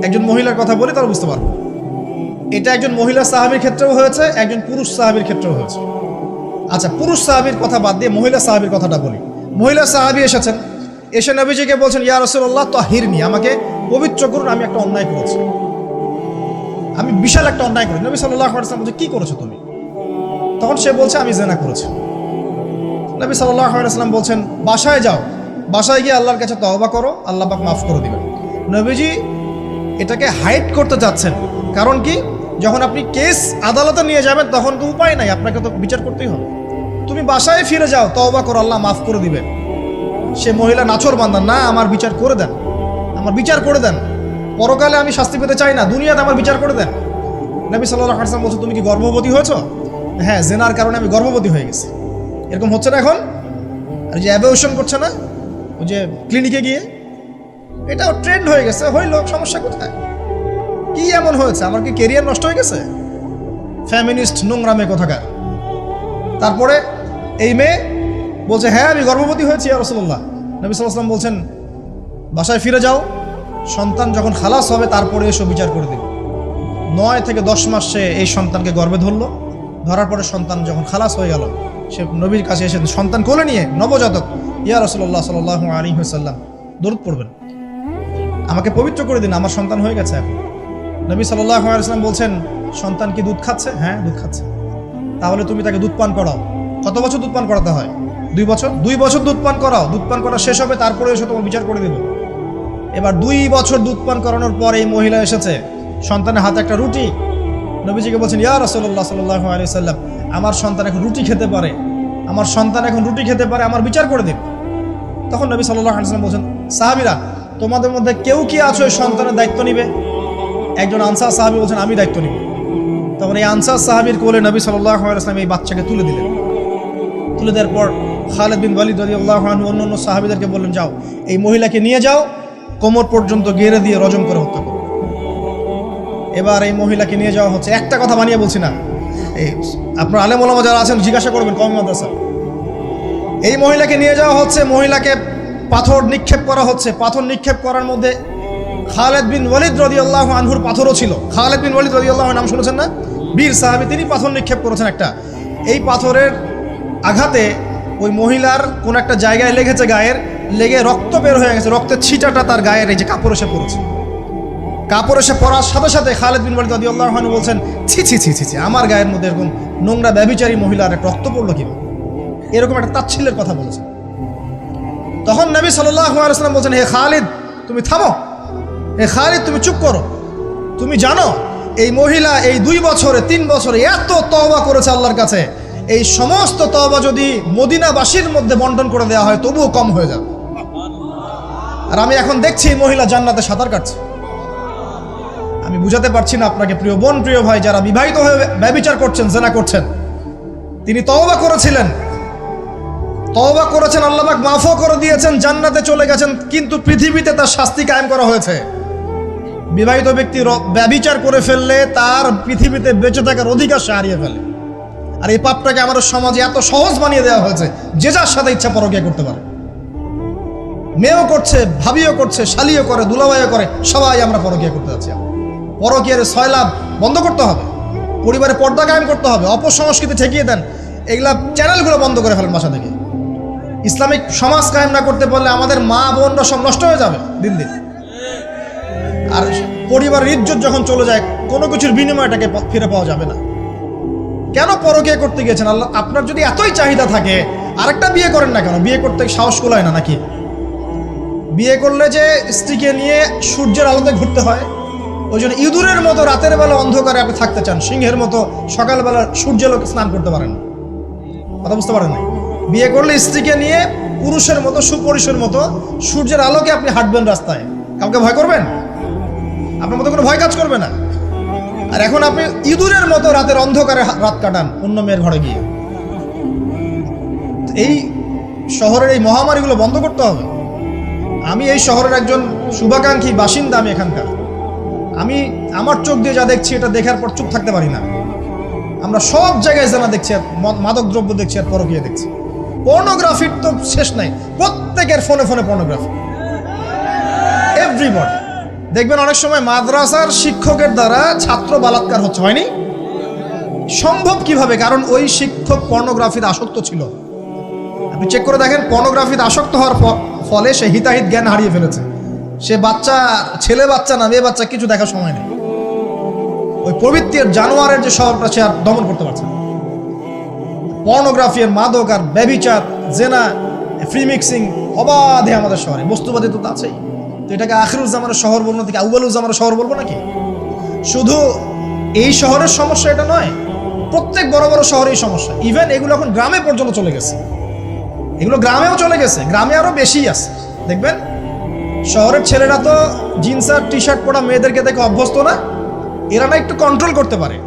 একজন মহিলার কথা বলি তারা বুঝতে পারবো। এটা একজন মহিলা সাহাবীর ক্ষেত্রেও হয়েছে, একজন পুরুষ সাহাবীর ক্ষেত্রেও হয়েছে। আচ্ছা, পুরুষ সাহাবীর কথা বাদ দিয়ে মহিলা সাহাবীর কথাটা বলি। মহিলা সাহাবী এসেছেন, এসে নবীজিকে বলছেন, ইয়া রাসূলুল্লাহ তাহিরনি, আমাকে পবিত্র করুন, আমি একটা অন্যায় করেছি, আমি বিশাল একটা অন্যায় করেছি। নবী সাল্লাল্লাহু আলাইহি ওয়াসাল্লাম বলছে, কি করেছো তুমি? তখন সে বলছে, আমি জিনা করেছি। নবী সাল্লাল্লাহু আলাইহি ওয়াসাল্লাম বলছেন, বাসায় যাও, বাসায় গিয়ে আল্লাহর কাছে তওবা করো, আল্লাহ পাক মাফ করে দিবেন। নবীজি এটাকে হাইড করতে চাচ্ছেন, কারণ কি, যখন আপনি কেস আদালতে নিয়ে যাবেন তখন তো উপায় নাই, আপনাকে তো বিচার করতেই হবে। তুমি বাসায় ফিরে যাও, তওবা করো, আল্লাহ মাফ করে দিবেন। সে মহিলা নাছোড়বান্দা, না আমার বিচার করে দেন, আমার বিচার করে দেন, পরকালে আমি শাস্তি পেতে চাই না, দুনিয়াতে আমার বিচার করে দেন। নবী সাল্লাল্লাহু আলাইহি ওয়াসাল্লাম বলছে, তুমি কি গর্ভবতী হয়েছো? হ্যাঁ, জেনার কারণে আমি গর্ভবতী হয়ে গেছি। এরকম হচ্ছে না এখন? আর যে অ্যাবর্শন করছে না, ওই যে ক্লিনিকে গিয়ে, এটাও ট্রেন্ড হয়ে গেছে, হইল, সমস্যা কোথায়? কি এমন হয়েছে? আমার কি কেরিয়ার নষ্ট হয়ে গেছে? ফ্যামিনিস্ট নোংরামে কোথাকার। তারপরে এই মেয়ে বলছে, হ্যাঁ আমি গর্ভবতী হয়েছি ইয়া রাসূলুল্লাহ। নবী সাল্লাল্লাহু আলাইহি ওয়াসাল্লাম বলছেন, বাসায় ফিরে যাও, সন্তান যখন খালাস হবে তারপরে এসো বিচার করে দেব। 9 থেকে 10 মাস সে এই সন্তানকে গর্ভে ধরলো। ধরার পরে সন্তান যখন খালাস হয়ে গেল, সে নবীর কাছে এসে সন্তান কোলে নিয়ে, নবজাতক, ইয়া রাসূলুল্লাহ সাল্লাল্লাহু আলাইহি ওয়াসাল্লাম দরুদ পড়বেন, আমাকে পবিত্র করে দিন, আমার সন্তান হয়ে গেছে এখন। নবী সাল্লাল্লাহু আলাইহি ওয়াসাল্লাম বলছেন, সন্তান কি দুধ খাচ্ছে? হ্যাঁ দুধ খাচ্ছে। তাহলে তুমি তাকে দুধ পান করাও। কত বছর দুধ পান করাতে হয়? 2 বছর। 2 বছর দুধ পান করাও, দুধ পান করা শেষ হবে তারপরে এসে তোমার বিচার করে দেব। এবার 2 বছর দুধ পান করানোর পর এই মহিলা এসেছে, সন্তানের হাতে একটা রুটি। নবীজিকে বলছেন, ইয়া রাসূলুল্লাহ সাল্লাল্লাহু আলাইহি ওয়াসাল্লাম, আমার সন্তান এখন রুটি খেতে পারে, আমার সন্তান এখন রুটি খেতে পারে, আমার বিচার করে দিন। তখন নবী সাল্লাল্লাহু আলাইহি ওয়াসাল্লাম বলছেন, সাহাবীরা, তোমাদের মধ্যে কেউ কি আছো এই সন্তানের দায়িত্ব নিবে? একজন আনসার সাহাবী বলছেন, আমি দায়িত্ব নিব। তখন এই আনসার সাহাবীর কোলে নবী সাল্লাল্লাহু আলাইহি ওয়াসাল্লাম এই বাচ্চাকে তুলে দিলেন। তুলে দেওয়ার পর খালিদ বিন ওয়ালিদ রাদিয়াল্লাহু আনহু অন্যান্য সাহাবীদেরকে বললেন, যাও এই মহিলাকে নিয়ে যাও, কোমর পর্যন্ত গেড়ে দিয়ে রজম করে হত্যা করো। এবার এই মহিলাকে নিয়ে যাওয়া হচ্ছে, একটা কথা বানিয়ে বলছি না, এই আপনার আলেম ওলামা যারা আছেন জিজ্ঞাসা করবেন কওমি মাদ্রাসা। এই মহিলাকে নিয়ে যাওয়া হচ্ছে, মহিলাকে পাথর নিক্ষেপ করা হচ্ছে। পাথর নিক্ষেপ করার মধ্যে খালিদ বিন ওয়ালিদ রাদিয়াল্লাহু আনহুর পাথরও ছিল। খালিদ বিন ওয়ালিদ রাদিয়াল্লাহু আনহু নাম শুনেছেন না? বীর সাহাবী, তিনি পাথর নিক্ষেপ করেছেন একটা। এই পাথরের আঘাতে ওই মহিলার কোন একটা জায়গায় লেগেছে, গায়ের লেগে রক্ত বের হয়ে গেছে, রক্তের ছিটাটা তার গায়ের এই যে কাপড় এসে পড়েছে। কাপড় এসে পড়ার সাথে সাথে খালিদ বিন ওয়ালিদ রাদিয়াল্লাহু আনহু বলছেন, ছি ছি ছি ছি ছি, আমার গায়ের মধ্যে এরকম নোংরা ব্যভিচারী মহিলার একটা রক্ত পড়লো কিভাবে? এরকম একটা তাচ্ছিল্যের কথা বলেছেন। তখন নবী সাল্লাল্লাহু আলাইহি ওয়াসাল্লাম বলছেন, হে খালিদ তুমি থামো, হে খালিদ তুমি চুপ করো। তুমি জানো এই মহিলা এই 2 বছরে 3 বছরে এত তওবা করেছে আল্লাহর কাছে, এই সমস্ত তওবা যদি মদিনাবাসীর মধ্যে বন্টন করে দেওয়া হয় তবুও কম হয়ে যাবে। আর আমি এখন দেখছি এই মহিলা জান্নাতে সাঁতার কাটছে। আমি বুঝাতে পারছি না আপনাকে প্রিয় বোন, প্রিয় ভাই, যারা বিবাহিত হয়ে ব্যভিচার করছেন, জিনা করছেন, তিনি তওবা করেছিলেন, তওবা করেছেন, আল্লাহ পাক মাফও করে দিয়েছেন, জান্নাতে চলে গেছেন, কিন্তু পৃথিবীতে তার শাস্তি কায়েম করা হয়েছে। বিবাহিত ব্যক্তি ব্যভিচার করে ফেললে তার পৃথিবীতে বেঁচে থাকার অধিকার সে হারিয়ে ফেলে। আর এই পাপটাকে আমাদের সমাজে এত সহজ বানিয়ে দেওয়া হয়েছে, যে যার সাথে ইচ্ছা পরকীয়া করতে পারে। মেয়েও করছে, ভাবিও করছে, শালিও করে, দুলাভাইও করে, সবাই আমরা পরকীয়া করতে যাচ্ছি। পরকীয়ার সয়লাভ বন্ধ করতে হবে, পরিবারে পর্দা কায়েম করতে হবে, অপসংস্কৃতি ঠেকিয়ে দেন, এগুলা চ্যানেলগুলো বন্ধ করে ফেলেন বাসা থেকে। ইসলামিক সমাজ কায়েম না করতে পারলে আমাদের মা বোনরা সব নষ্ট হয়ে যাবে দিন দিন। আর পরিবারের ইজ্জত যখন চলে যায়, কোনো কিছুর বিনিময়টাকে ফিরে পাওয়া যাবে না। কেন পরকীয়া করতে গিয়েছেন? আল্লাহ, আপনার যদি এতই চাহিদা থাকে আরেকটা বিয়ে করেন না কেন? বিয়ে করতে সাহস কোলায় না নাকি? বিয়ে করলে যে স্ত্রীকে নিয়ে সূর্যের আলোতে ঘুরতে হয়, ওই জন্য ইঁদুরের মতো রাতের বেলা অন্ধকারে আপনি থাকতে চান, সিংহের মতো সকালবেলা সূর্যালোকে স্নান করতে পারেন না। কথা বুঝতে পারেন না? বিয়ে করলে স্ত্রীকে নিয়ে পুরুষের মতো, সুপুরুষের মতো সূর্যের আলোকে আপনি হাঁটবেন রাস্তায়, কাউকে ভয় করবেন? আপনার মতো কোনো ভয় কাজ করবে না। আর এখন আপনি ইঁদুরের মতো রাতের অন্ধকারে রাত কাটান অন্য মেয়ের ঘরে গিয়ে। এই শহরের এই মহামারীগুলো বন্ধ করতে হবে। আমি এই শহরের একজন শুভাকাঙ্ক্ষী বাসিন্দা, আমি এখানকার। আমি আমার চোখ দিয়ে যা দেখছি এটা দেখার পর চুপ থাকতে পারি না। আমরা সব জায়গায় জানা দেখছি, আর মাদক দ্রব্য দেখছি, আর পরকীয়া দেখছি। পর্নোগ্রাফির তো শেষ নাই, প্রত্যেকের ফোনে ফোনে পর্নোগ্রাফি, এভরিবডি। দেখবেন অনেক সময় মাদ্রাসার শিক্ষকের দ্বারা ছাত্র বালাৎকার হচ্ছে, হয়নি? সম্ভব কিভাবে? কারণ ওই শিক্ষক পর্নোগ্রাফিতে আসক্ত ছিল। আপনি চেক করে দেখেন, পর্নোগ্রাফিতে আসক্ত হওয়ার ফলে সে হিতাহিত জ্ঞান হারিয়ে ফেলেছে। সে বাচ্চা, ছেলে বাচ্চা না মেয়ে বাচ্চা, কিছু দেখার সময় নেই। ওই প্রবৃত্তির জানোয়ারের যে স্বভাবটা সে আর দমন করতে পারছে না। পর্নোগ্রাফি আর মাদক আর ব্যভিচার, জেনা, ফ্রি মিক্সিং অবাধে আমাদের শহরে। বস্তুবাদী তো আছেই। তো এটাকে আখিরুজ্জামানের শহর বলবো থেকে আউয়ালুজ্জামানের শহর বলবো নাকি? শুধু এই শহরের সমস্যা এটা নয়, প্রত্যেক বড় বড় শহরেই সমস্যা। ইভেন এগুলো এখন গ্রামে পর্যন্ত চলে গেছে। এগুলো গ্রামেও চলে গেছে, গ্রামে আরো বেশি আছে। দেখবেন শহরের ছেলেরা তো জিন্স আর টি শার্ট পরা মেয়েদেরকে দেখে অভ্যস্ত না, এরা না একটু কন্ট্রোল করতে পারে।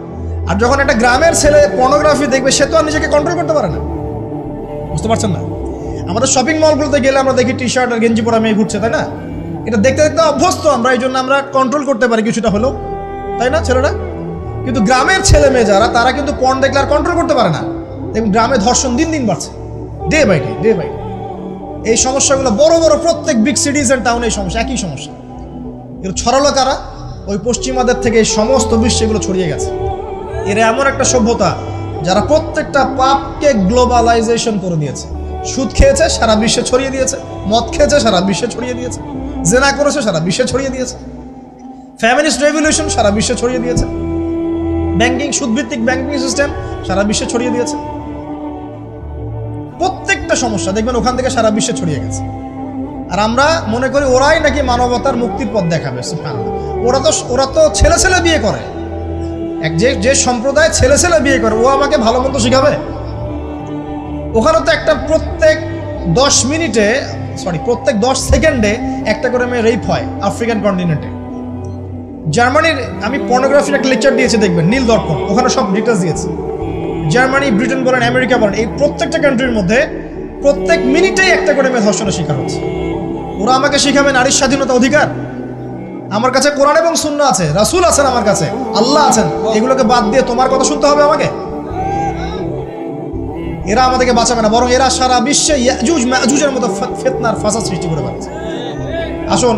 আর যখন একটা গ্রামের ছেলে পর্নোগ্রাফি দেখবে, সে তো আর নিজেকে কন্ট্রোল করতে পারে না। বুঝতে পারছেন না? আমাদের শপিং মলগুলোতে গেলে আমরা দেখি টি শার্ট আর গেঞ্জি পরা মেয়ে ঘুরছে, তাই না? এটা দেখতে দেখতে অভ্যস্ত আমরা, এই জন্য আমরা কন্ট্রোল করতে পারি কিছুটা হলেও, তাই না ছেলেরা? কিন্তু গ্রামের ছেলে মেয়ে যারা, তারা কিন্তু পর্ন দেখলে আর কন্ট্রোল করতে পারে না। দেখুন গ্রামে ধর্ষণ দিন দিন বাড়ছে, day by day, day by day. এই সমস্যাগুলো বড় বড় প্রত্যেক বিগ সিটিজ এন্ড টাউনে এই সমস্যা, একই সমস্যা। এগুলো ছড়ালো কারা? ওই পশ্চিমাদের থেকে এই সমস্ত বিশ্বে এগুলো ছড়িয়ে গেছে। এরা এমন একটা সভ্যতা যারা প্রত্যেকটা পাপকে গ্লোবালাইজেশন করে দিয়েছে। সুদ খেয়েছে, সারা বিশ্বে ছড়িয়ে দিয়েছে। মদ খেয়েছে, সারা বিশ্বে ছড়িয়ে দিয়েছে। জেনা করেছে, সারা বিশ্বে ছড়িয়ে দিয়েছে। ফ্যামিলিস্ট রেভলিউশন সারা বিশ্বে ছড়িয়ে দিয়েছে। ব্যাংকিং, সুদভিত্তিক ব্যাংকিং সিস্টেম সারা বিশ্বে ছড়িয়ে দিয়েছে। প্রত্যেকটা সমস্যা দেখবেন ওখান থেকে সারা বিশ্বে ছড়িয়ে গেছে। আর আমরা মনে করি ওরাই নাকি মানবতার মুক্তির পথ দেখাবে। ওরা তো ছেলে ছেলে বিয়ে করে। যে সম্প্রদায় ছেলে ছেলে বিয়ে করে, ও আমাকে ভালো মন্দ শিখাবে? ওখানে তো একটা প্রত্যেক 10 সেকেন্ডে একটা করে মেয়ে রেপ হয় আফ্রিকান কন্টিনেন্টে। জার্মানির, আমি পর্নোগ্রাফির একটা লেকচার দিয়েছি, দেখবেন নীল দর্পণ, ওখানে সব ডিটেলস দিয়েছে। জার্মানি, ব্রিটেন বলেন, আমেরিকা বলেন, এই প্রত্যেকটা কান্ট্রির মধ্যে প্রত্যেক মিনিটেই একটা করে মেয়ে ধর্ষণের শিকার হচ্ছে। ওরা আমাকে শিখাবে নারীর স্বাধীনতা, অধিকার? আমার কাছে কোরআন এবং সুন্নাহ আছে, রাসূল আছেন, আমার কাছে আল্লাহ আছেন। এগুলোকে বাদ দিয়ে তোমার কথা শুনতে হবে আমাকে? এরা আমাদেরকে বাঁচাবে না, বরং এরা সারা বিশ্বে ইয়াজুজ মাজুজের মতো ফিতনার ফাসাদ সৃষ্টি করে বেড়াচ্ছে। আসুন,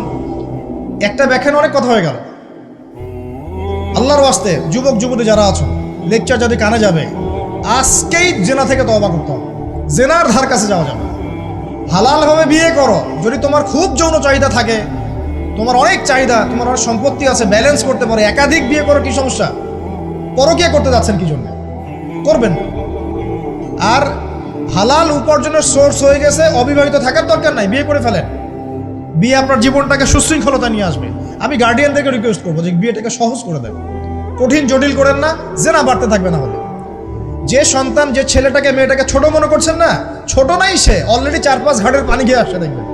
একটা ব্যাখ্যানে অনেক কথা হয়ে গেল। আল্লাহর ওয়াস্তে যুবক যুবতী যারা আছো, লেকচার যদি কানে যাবে, আজকেই জেনা থেকে তওবা করতে হবে। জেনার ধার কাছে যাওয়া যাবে। হালালভাবে বিয়ে করো। যদি তোমার খুব যৌন চাহিদা থাকে, তোমার অনেক চাহিদা, তোমার অনেক সম্পত্তি আছে, ব্যালেন্স করতে পারো, একাধিক বিয়ে করো, কি সমস্যা? পরকীয়া করতে যাচ্ছেন কি জন্য? করবেন না। আর হালাল উপার্জনের সোর্স হয়ে গেছে, অবিবাহিত থাকার দরকার নাই, বিয়ে করে ফেলেন। বিয়ে আপনার জীবনটাকে সুশৃঙ্খলতা নিয়ে আসবে। আমি গার্ডিয়ানদেরকে রিকোয়েস্ট করবো যে বিয়েটাকে সহজ করে দেন, কঠিন জটিল করেন না, জেনা বাড়তে থাকবে। না হলে যে সন্তান, যে ছেলেটাকে মেয়েটাকে ছোট মনে করছেন না, ছোট নাই, সে অলরেডি 4-5 ঘাটের পানি খেয়ে আসছে। দেখবেন,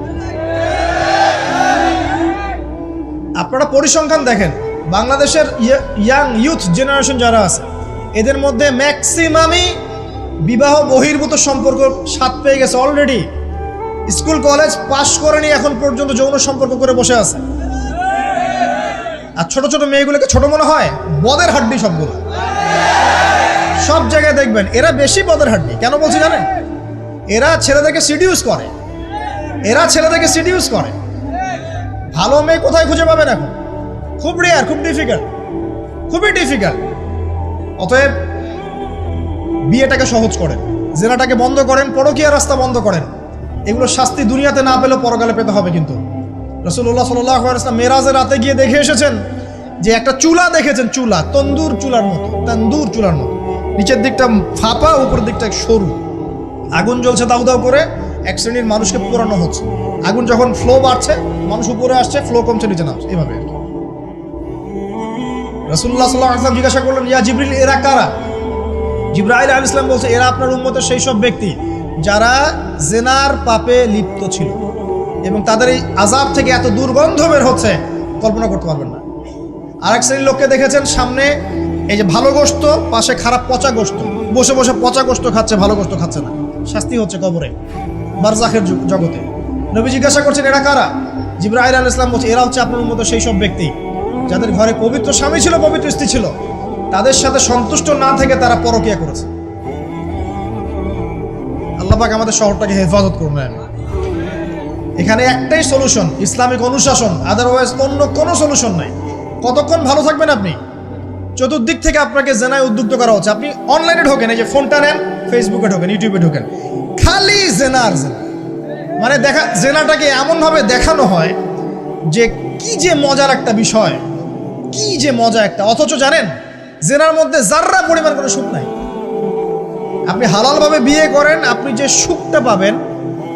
আপনারা পরিসংখ্যান দেখেন, বাংলাদেশের ইয়াং ইউথ জেনারেশন যারা আছে, এদের মধ্যে ম্যাক্সিমামই বিবাহ বহির্ভূত সম্পর্ক স্বাদ পেয়ে গেছে অলরেডি। স্কুল কলেজ পাশ করেনি, এখন পর্যন্ত যৌন সম্পর্ক করে বসে আছে। আর ছোট ছোট মেয়েগুলোকে ছোট মনে হয়, বদের হাড্ডি সবগুলো। সব জায়গায় দেখবেন এরা বেশি বদের হাড্ডি। কেন বলছি জানেন? এরা ছেলেদেরকে সিডিউস করে। ভালো মেয়ে কোথায় খুঁজে পাবেন এখন? খুব রেয়ার, খুবই ডিফিকাল্ট। অতএব বিয়েটাকে সহজ করেন, জেনাটাকে বন্ধ করেন, পরকীয়ার রাস্তা বন্ধ করেন। এগুলো শাস্তি দুনিয়াতে না পেলেও পরকালে পেতে হবে। কিন্তু রাসূলুল্লাহ সাল্লাল্লাহু আলাইহি ওয়াসাল্লাম মেরাজের রাতে গিয়ে দেখে এসেছেন যে একটা চুলা দেখেছেন, চুলা তন্দুর চুলার মতো, নিচের দিকটা ফাঁপা, উপরের দিকটা সরু, আগুন জ্বলছে দাউ দাউ করে, এক শ্রেণীর মানুষকে পোড়ানো হচ্ছে। আগুন যখন ফ্লো বাড়ছে, মানুষ উপরে আসছে, ফ্লো কমছে, নিচে নামছে, এভাবে আর কি। রাসূলুল্লাহ সাল্লাল্লাহু আলাইহি ওয়াসাল্লাম জিজ্ঞাসা করলেন, ইয়া জিবরিল, এরা কারা? জিবরাইল আলাইহিস সালাম বলছে, এরা আপনার উম্মতের সেই সব ব্যক্তি যারা জেনার পাপে লিপ্ত ছিল, এবং তাদের এই আযাব থেকে এত দুর্গন্ধ বের হচ্ছে কল্পনা করতে পারবেন না। আরেক শ্রেণীর লোককে দেখেছেন সামনে এই যে ভালো গোশত, পাশে খারাপ পচা গোশত, বসে বসে পচা গোশত খাচ্ছে, ভালো গোশত খাচ্ছে না, শাস্তি হচ্ছে কবরে, বারজাখের জগতে। নবী জিজ্ঞাসা করছেন এরা কারা? জিবরাইল আলাইহিস সালাম বলছে এরা হচ্ছে আপনার মতো সেই সব ব্যক্তি যাদের ঘরে পবিত্র স্বামী ছিল, পবিত্র স্ত্রী ছিল, তাদের সাথে সন্তুষ্ট না থেকে তারা পরকিয়া করেছে। আল্লাহ পাক আমাদের শহরটাকে হেফাজত করবেন। এখানে একটাই সলিউশন, ইসলামিক অনুশাসন, আদারওয়াইজ অন্য কোনো সলিউশন নাই। কতক্ষণ ভালো থাকবেন আপনি? চতুর্দিক থেকে আপনাকে জেনায় উদ্যুক্ত করা হচ্ছে। আপনি অনলাইনে ঢোকেন, এই যে ফোনটা নেন, ফেসবুকে ঢোকেন, ইউটিউবে ঢোকেন, খালি জেনা আর জেনা। মানে দেখা জেনাটাকে এমনভাবে দেখানো হয় যে কি যে মজার একটা বিষয়, কি যে মজা একটা, অথচ জানেন জেনার মধ্যে যার্রা পরিমাণ কোনো সুখ নাই। আপনি হালালভাবে বিয়ে করেন, আপনি যে সুখটা পাবেন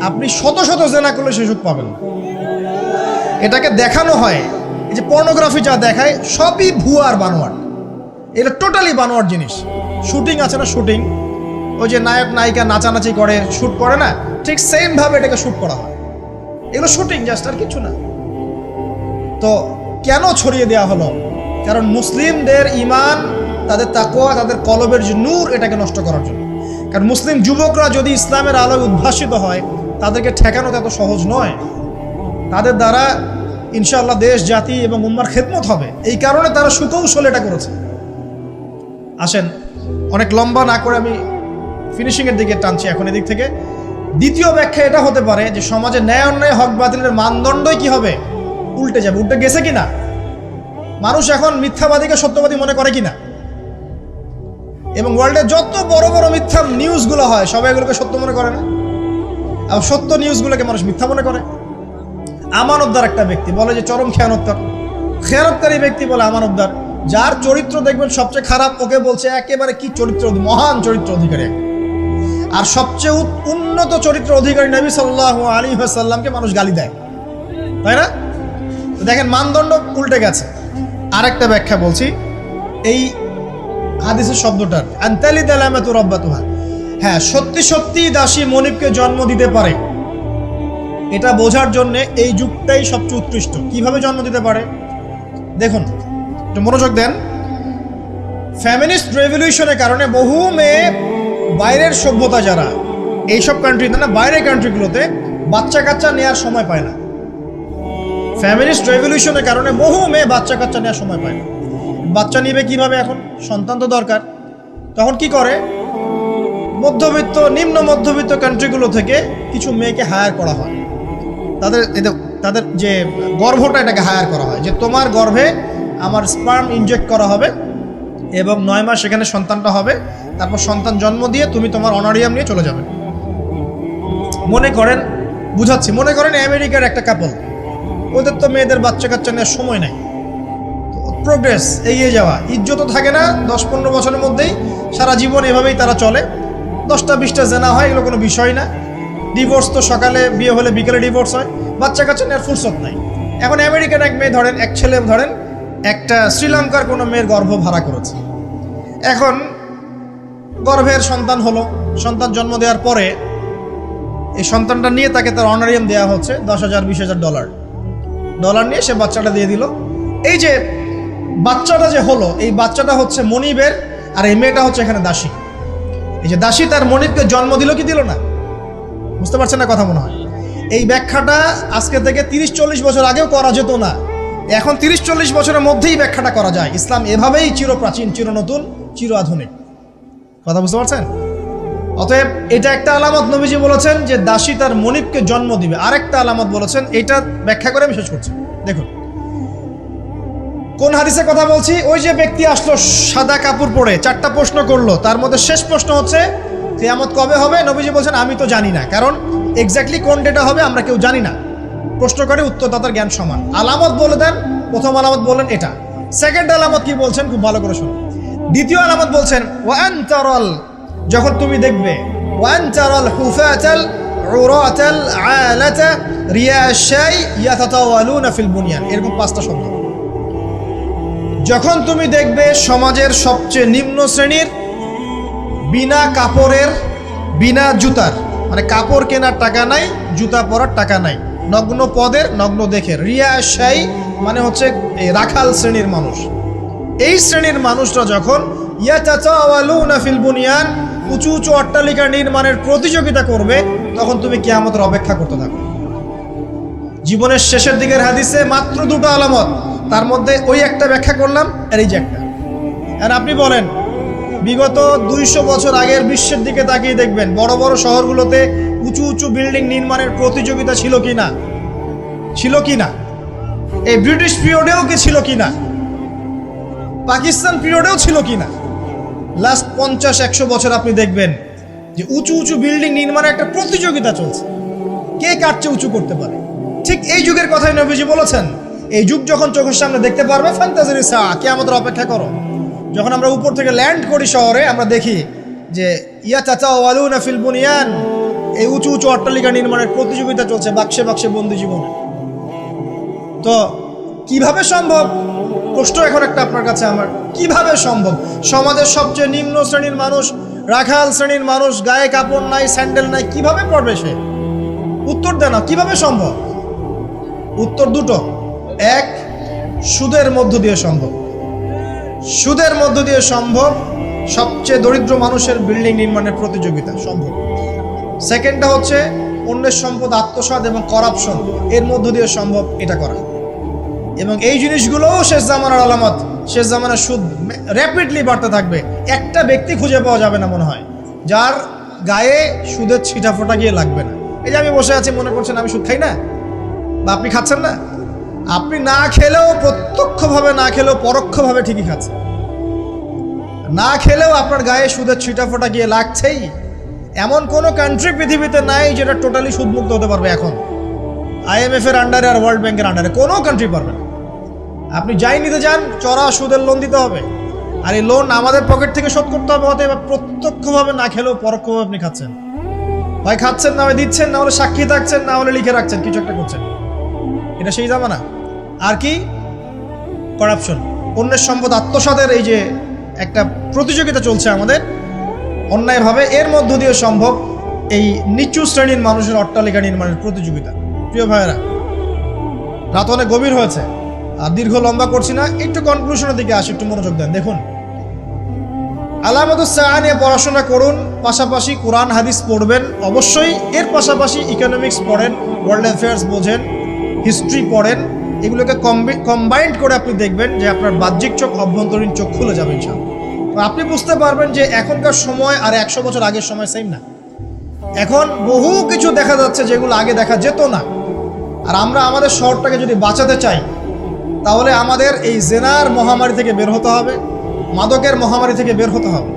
আপনি শত শত জেনা করলে সে সুখ পাবেন। এটাকে দেখানো হয়, এই যে পর্নোগ্রাফি যা দেখায় সবই ভুয়ার বানোয়ার, এটা টোটালি বানোয়ার জিনিস। শুটিং আছে না, শুটিং, ওই যে নায়ক নায়িকা নাচানাচি করে, শ্যুট করে না, ঠিক সেম ভাবে এটাকে শ্যুট করা হয়। এগুলো শুটিং জাস্ট, আর কিছু না। তো কেন ছড়িয়ে দেওয়া হলো? কারণ মুসলিমদের ঈমান, তাদের তাকওয়া, তাদের কলবের যে নূর, এটাকে নষ্ট করার জন্য। কারণ মুসলিম যুবকরা যদি ইসলামের আলোয় উদ্ভাসিত হয়, তাদেরকে ঠেকানো এত সহজ নয়। তাদের দ্বারা ইনশাআল্লাহ দেশ, জাতি এবং উম্মার খেদমত হবে। এই কারণে তারা সুকৌশলে এটা করেছে। আসেন, অনেক লম্বা না করে আমি ফিনিশিংয়ের দিকে টানছি এখন এদিক থেকে। দ্বিতীয় ব্যাখ্যা এটা হতে পারে যে সমাজে ন্যায় অন্যায়, হক বাতিলের মানদণ্ডই কি হবে? উল্টে যাবে। উল্টে গেছে কিনা? মানুষ এখন মিথ্যাবাদীকে সত্যবাদী মনে করে কিনা? এবং ওয়ার্ল্ডে যত বড় বড় মিথ্যা নিউজগুলো হয়, সবাই এগুলোকে সত্য মনে করে না। আর সত্য নিউজগুলোকে মানুষ মিথ্যা মনে করে। আমানতদার একটা ব্যক্তি বলে যে চরম খেয়ানতকারী ব্যক্তি বলে আমানতদার। যার চরিত্র দেখবেন সবচেয়ে খারাপ, ওকে বলছে একেবারে কি চরিত্র, মহান চরিত্র অধিকারী। আর সবচেয়ে উন্নত চরিত্র অধিকারী নবী সাল্লাল্লাহু আলাইহি ওয়াসাল্লামকে মানুষ গালি দেয়, তাই না? তো দেখেন মানদণ্ড উল্টে গেছে। আরেকটা ব্যাখ্যা বলছি এই হাদিসের শব্দটার, আনতালিদ আলামাতু রাব্বাতুহা। হ্যাঁ, সত্যি সত্যি দাসী মনিবকে জন্ম দিতে পারে, এটা বোঝার জন্য এই যুগটাই সবচেয়ে উৎকৃষ্ট। কিভাবে জন্ম দিতে পারে দেখুন, একটু মনোযোগ দেন। ফেমিনিস্ট রেভলিউশনের কারণে বহু মেয়ে বাইরের সভ্যতা, যারা এইসব কান্ট্রিতে না, বাইরের কান্ট্রিগুলোতে বাচ্চা কাচ্চা নেওয়ার সময় পায় না। ফেমিনিস্ট রেভলিউশনের কারণে বহু মেয়ে বাচ্চা কাচ্চা নেওয়ার সময় পায় না। বাচ্চা নিবে কিভাবে? এখন সন্তান তো দরকার। তখন কি করে? মধ্যবিত্ত, নিম্ন মধ্যবিত্ত কান্ট্রিগুলো থেকে কিছু মেয়েকে হায়ার করা হয়। তাদের যে গর্ভটা, এটাকে হায়ার করা হয় যে তোমার গর্ভে আমার স্পার্ম ইনজেক্ট করা হবে এবং 9 মাস সেখানে সন্তানটা হবে। তারপর সন্তান জন্ম দিয়ে তুমি তোমার অনারিয়াম নিয়ে চলে যাবে। মনে করেন, বুঝাচ্ছি, মনে করেন আমেরিকার একটা কাপল, ওদের তো মেয়েদের বাচ্চা কাচ্চা নেওয়ার সময় নাই। প্রোগ্রেস, এগিয়ে যাওয়া, ইজ্জতও থাকে না। 10-15 বছরের মধ্যেই সারা জীবন এভাবেই তারা চলে। 10টা-20টা জেনা হয়, এগুলো কোনো বিষয় না। ডিভোর্স তো সকালে বিয়ে হলে বিকেলে ডিভোর্স হয়। বাচ্চা কাচ্চা নেওয়ার ফুরসত নাই। এখন আমেরিকান এক মেয়ে ধরেন, এক ছেলে ধরেন, একটা শ্রীলঙ্কার কোনো মেয়ের গর্ভ ভাড়া করেছে। এখন গর্ভের সন্তান হলো, সন্তান জন্ম দেওয়ার পরে এই সন্তানটা নিয়ে তাকে তার অনারিয়াম দেওয়া হচ্ছে $10,000-20,000 ডলার নিয়ে সে বাচ্চাটা দিয়ে দিল। এই যে বাচ্চাটা যে হলো, এই বাচ্চাটা হচ্ছে মনিবের, আর এই মেয়েটা হচ্ছে এখানে দাসী। এই যে দাসী তার মনিবকে জন্ম দিল কি দিল না? বুঝতে পারছেন না কথা মনে হয়? এই ব্যাখ্যাটা আজকে থেকে 30-40 বছর আগেও করা যেত না। এখন 30-40 বছরের মধ্যেই ব্যাখ্যাটা করা যায়। ইসলাম এভাবেই চিরপ্রাচীন, চির নতুন, চির আধুনিক। কথা বুঝতে পারছেন? অতএব এটা একটা আলামত নবীজি বলেছেন যে দাসী তার মনিবকে জন্ম দিবে। আরেকটা আলামত বলেছেন, এটা ব্যাখ্যা করে আমি শেষ করছি। দেখুন কোন হাদিসে কথা বলছি। ওই যে ব্যক্তি আসলো সাদা কাপড় পরে, 4টা প্রশ্ন করলো, তার মধ্যে শেষ প্রশ্ন হচ্ছে কিয়ামত কবে হবে? নবীজি বলছেন আমি তো জানি না, কারণ এক্স্যাক্টলি কোন ডেটা হবে আমরা কেউ জানি না। প্রশ্ন করে উত্তরদাতার জ্ঞান সমান। আলামত বলে দেন, প্রথম আলামত বলেন এটা। সেকেন্ড আলামত কি বলছেন খুব ভালো করে শুনুন। দ্বিতীয় আলামত বলছেন ওয়ান তারাল, যখন তুমি দেখবে, ওয়ান তারাল হুফাতাল উরাতাল আলাতা রিয়াশাই ইয়াতাতাওয়ালুনা ফিল বুনিয়ান, এরকম 5টা শব্দ। যখন তুমি দেখবে সমাজের সবচেয়ে নিম্ন শ্রেণীর, বিনা কাপড়ের, বিনা জুতার, মানে কাপড় কেনার টাকা নাই, জুতা পরার টাকা নাই, নগ্ন পদের, নগ্ন দেখে, রিয়াশাই মানে হচ্ছে রাখাল শ্রেণীর মানুষ, এই শ্রেণীর মানুষরা যখন ইয়াতাতাওয়ালুনা ফিল বুনিয়ান, উঁচু উঁচু অট্টালিকা নির্মাণের প্রতিযোগিতা করবে, তখন তুমি কিয়ামতের অপেক্ষা করতে থাকো। জীবনের শেষের দিকের হাদিসে মাত্র দুটো আলামত, তার মধ্যে ওই একটা ব্যাখ্যা করলাম, আর এই যে একটা। আর আপনি বলেন, বিগত 200 বছর আগের বিশ্বের দিকে তাকিয়ে দেখবেন, বড় বড় শহরগুলোতে উঁচু উঁচু বিল্ডিং নির্মাণের প্রতিযোগিতা ছিল কিনা? ছিল কিনা? এই ব্রিটিশ পিরিয়ডেও কি ছিল কিনা? পাকিস্তান পিরিয়ডেও ছিল কিনা? লাস্ট 50-100 বছর আপনি দেখবেন যে উঁচু উঁচু বিল্ডিং নির্মাণের একটা প্রতিযোগিতা চলছে, কে কার চেয়ে উঁচু করতে পারে। ঠিক এই যুগের কথাই নবীজি বলেছেন, এই যুগ যখন চোখের সামনে দেখতে পারবে, ফান্তাজির সা, কিয়ামতের অপেক্ষা করো। যখন আমরা উপর থেকে ল্যান্ড করি শহরে, আমরা দেখি যে ইয়াতাতাওয়ালুনা ফিল বুনিয়ান, এই উঁচু উঁচু অট্টালিকা নির্মাণের প্রতিযোগিতা চলছে, বাক্সে বাক্সে বন্দি জীবনে। তো কিভাবে সম্ভব? প্রশ্ন এখন একটা আপনার কাছে আমার, কিভাবে সম্ভব? সমাজের সবচেয়ে নিম্ন শ্রেণীর মানুষ, রাখাল শ্রেণীর মানুষ, গায়ে কাপড় নাই, স্যান্ডেল নাই, কিভাবে পড়বে সে? উত্তর দেন না, কিভাবে সম্ভব? উত্তর দুটো। এক, সুদের মধ্য দিয়ে সম্ভব। সুদের মধ্য দিয়ে সম্ভব সবচেয়ে দরিদ্র মানুষের বিল্ডিং নির্মাণের প্রতিযোগিতা সম্ভব। সেকেন্ডটা হচ্ছে অন্যের সম্পদ আত্মসাৎ এবং করাপশন, এর মধ্য দিয়ে সম্ভব এটা করা। এবং এই জিনিসগুলোও শেষ জামানার আলামত। শেষ জামানার সুদ র্যাপিডলি বাড়তে থাকবে। একটা ব্যক্তি খুঁজে পাওয়া যাবে না মনে হয় যার গায়ে সুদের ছিটাফোঁটা গিয়ে লাগবে না। এই যে আমি বসে আছি, মনে করছেন আমি সুদ খাই না, বা আপনি খাচ্ছেন না? আপনি না খেলেও, প্রত্যক্ষভাবে না খেলেও পরোক্ষভাবে ঠিকই খাচ্ছেন। না খেলেও আপনার গায়ে সুদের ছিটাফোঁটা গিয়ে লাগছেই। এমন কোনো কান্ট্রি পৃথিবীতে নাই যেটা টোটালি সুদমুক্ত হতে পারবে এখন। IMF এর আন্ডারে আর ওয়ার্ল্ড ব্যাংকের আন্ডারে কোনো কান্ট্রি পারবে না। আপনি যাই নিতে যান, চড়া সুদের লোন দিতে হবে, আর এই লোন আমাদের পকেট থেকে শোধ করতে হবে। অতএব প্রত্যক্ষভাবে না খেলেও পরোক্ষভাবে আপনি খাচ্ছেন। হয় খাচ্ছেন, না হয় দিচ্ছেন, না হলে সাক্ষী থাকছেন, না হলে লিখে রাখছেন, কিছু একটা করছেন। এটা সেই জামানা। আর কি? করাপশন, অন্যের সম্পদ আত্মসাতের এই যে একটা প্রতিযোগিতা চলছে আমাদের অন্যায়ভাবে, এর মধ্য দিয়ে সম্ভব এই নিচু শ্রেণীর মানুষের অট্টালিকা নির্মাণের প্রতিযোগিতা। প্রিয় ভাইয়েরা, রাত অনেক গভীর হয়েছে, আর দীর্ঘ লম্বা করছি না, একটু কনক্লুশনের দিকে আসি, একটু মনোযোগ দেন। দেখুন, আলামাতুস সাআ নিয়ে পড়াশোনা করুন, পাশাপাশি কোরআন হাদিস পড়বেন অবশ্যই, এর পাশাপাশি ইকোনমিক্স পড়েন, ওয়ার্ল্ড অ্যাফেয়ার্স বোঝেন, হিস্ট্রি পড়েন। এগুলোকে কম্বাইন্ড করে আপনি দেখবেন যে আপনার বাহ্যিক চোখ, অভ্যন্তরীণ চোখ খুলে যাবে ইনশাআল্লাহ। আপনি বুঝতে পারবেন যে এখনকার সময় আর 100 বছর আগের সময় সেম না। এখন বহু কিছু দেখা যাচ্ছে যেগুলো আগে দেখা যেত না। আর আমরা আমাদের শহরটাকে যদি বাঁচাতে চাই, তাহলে আমাদের এই জেনার মহামারী থেকে বের হতে হবে, মাদকের মহামারী থেকে বের হতে হবে।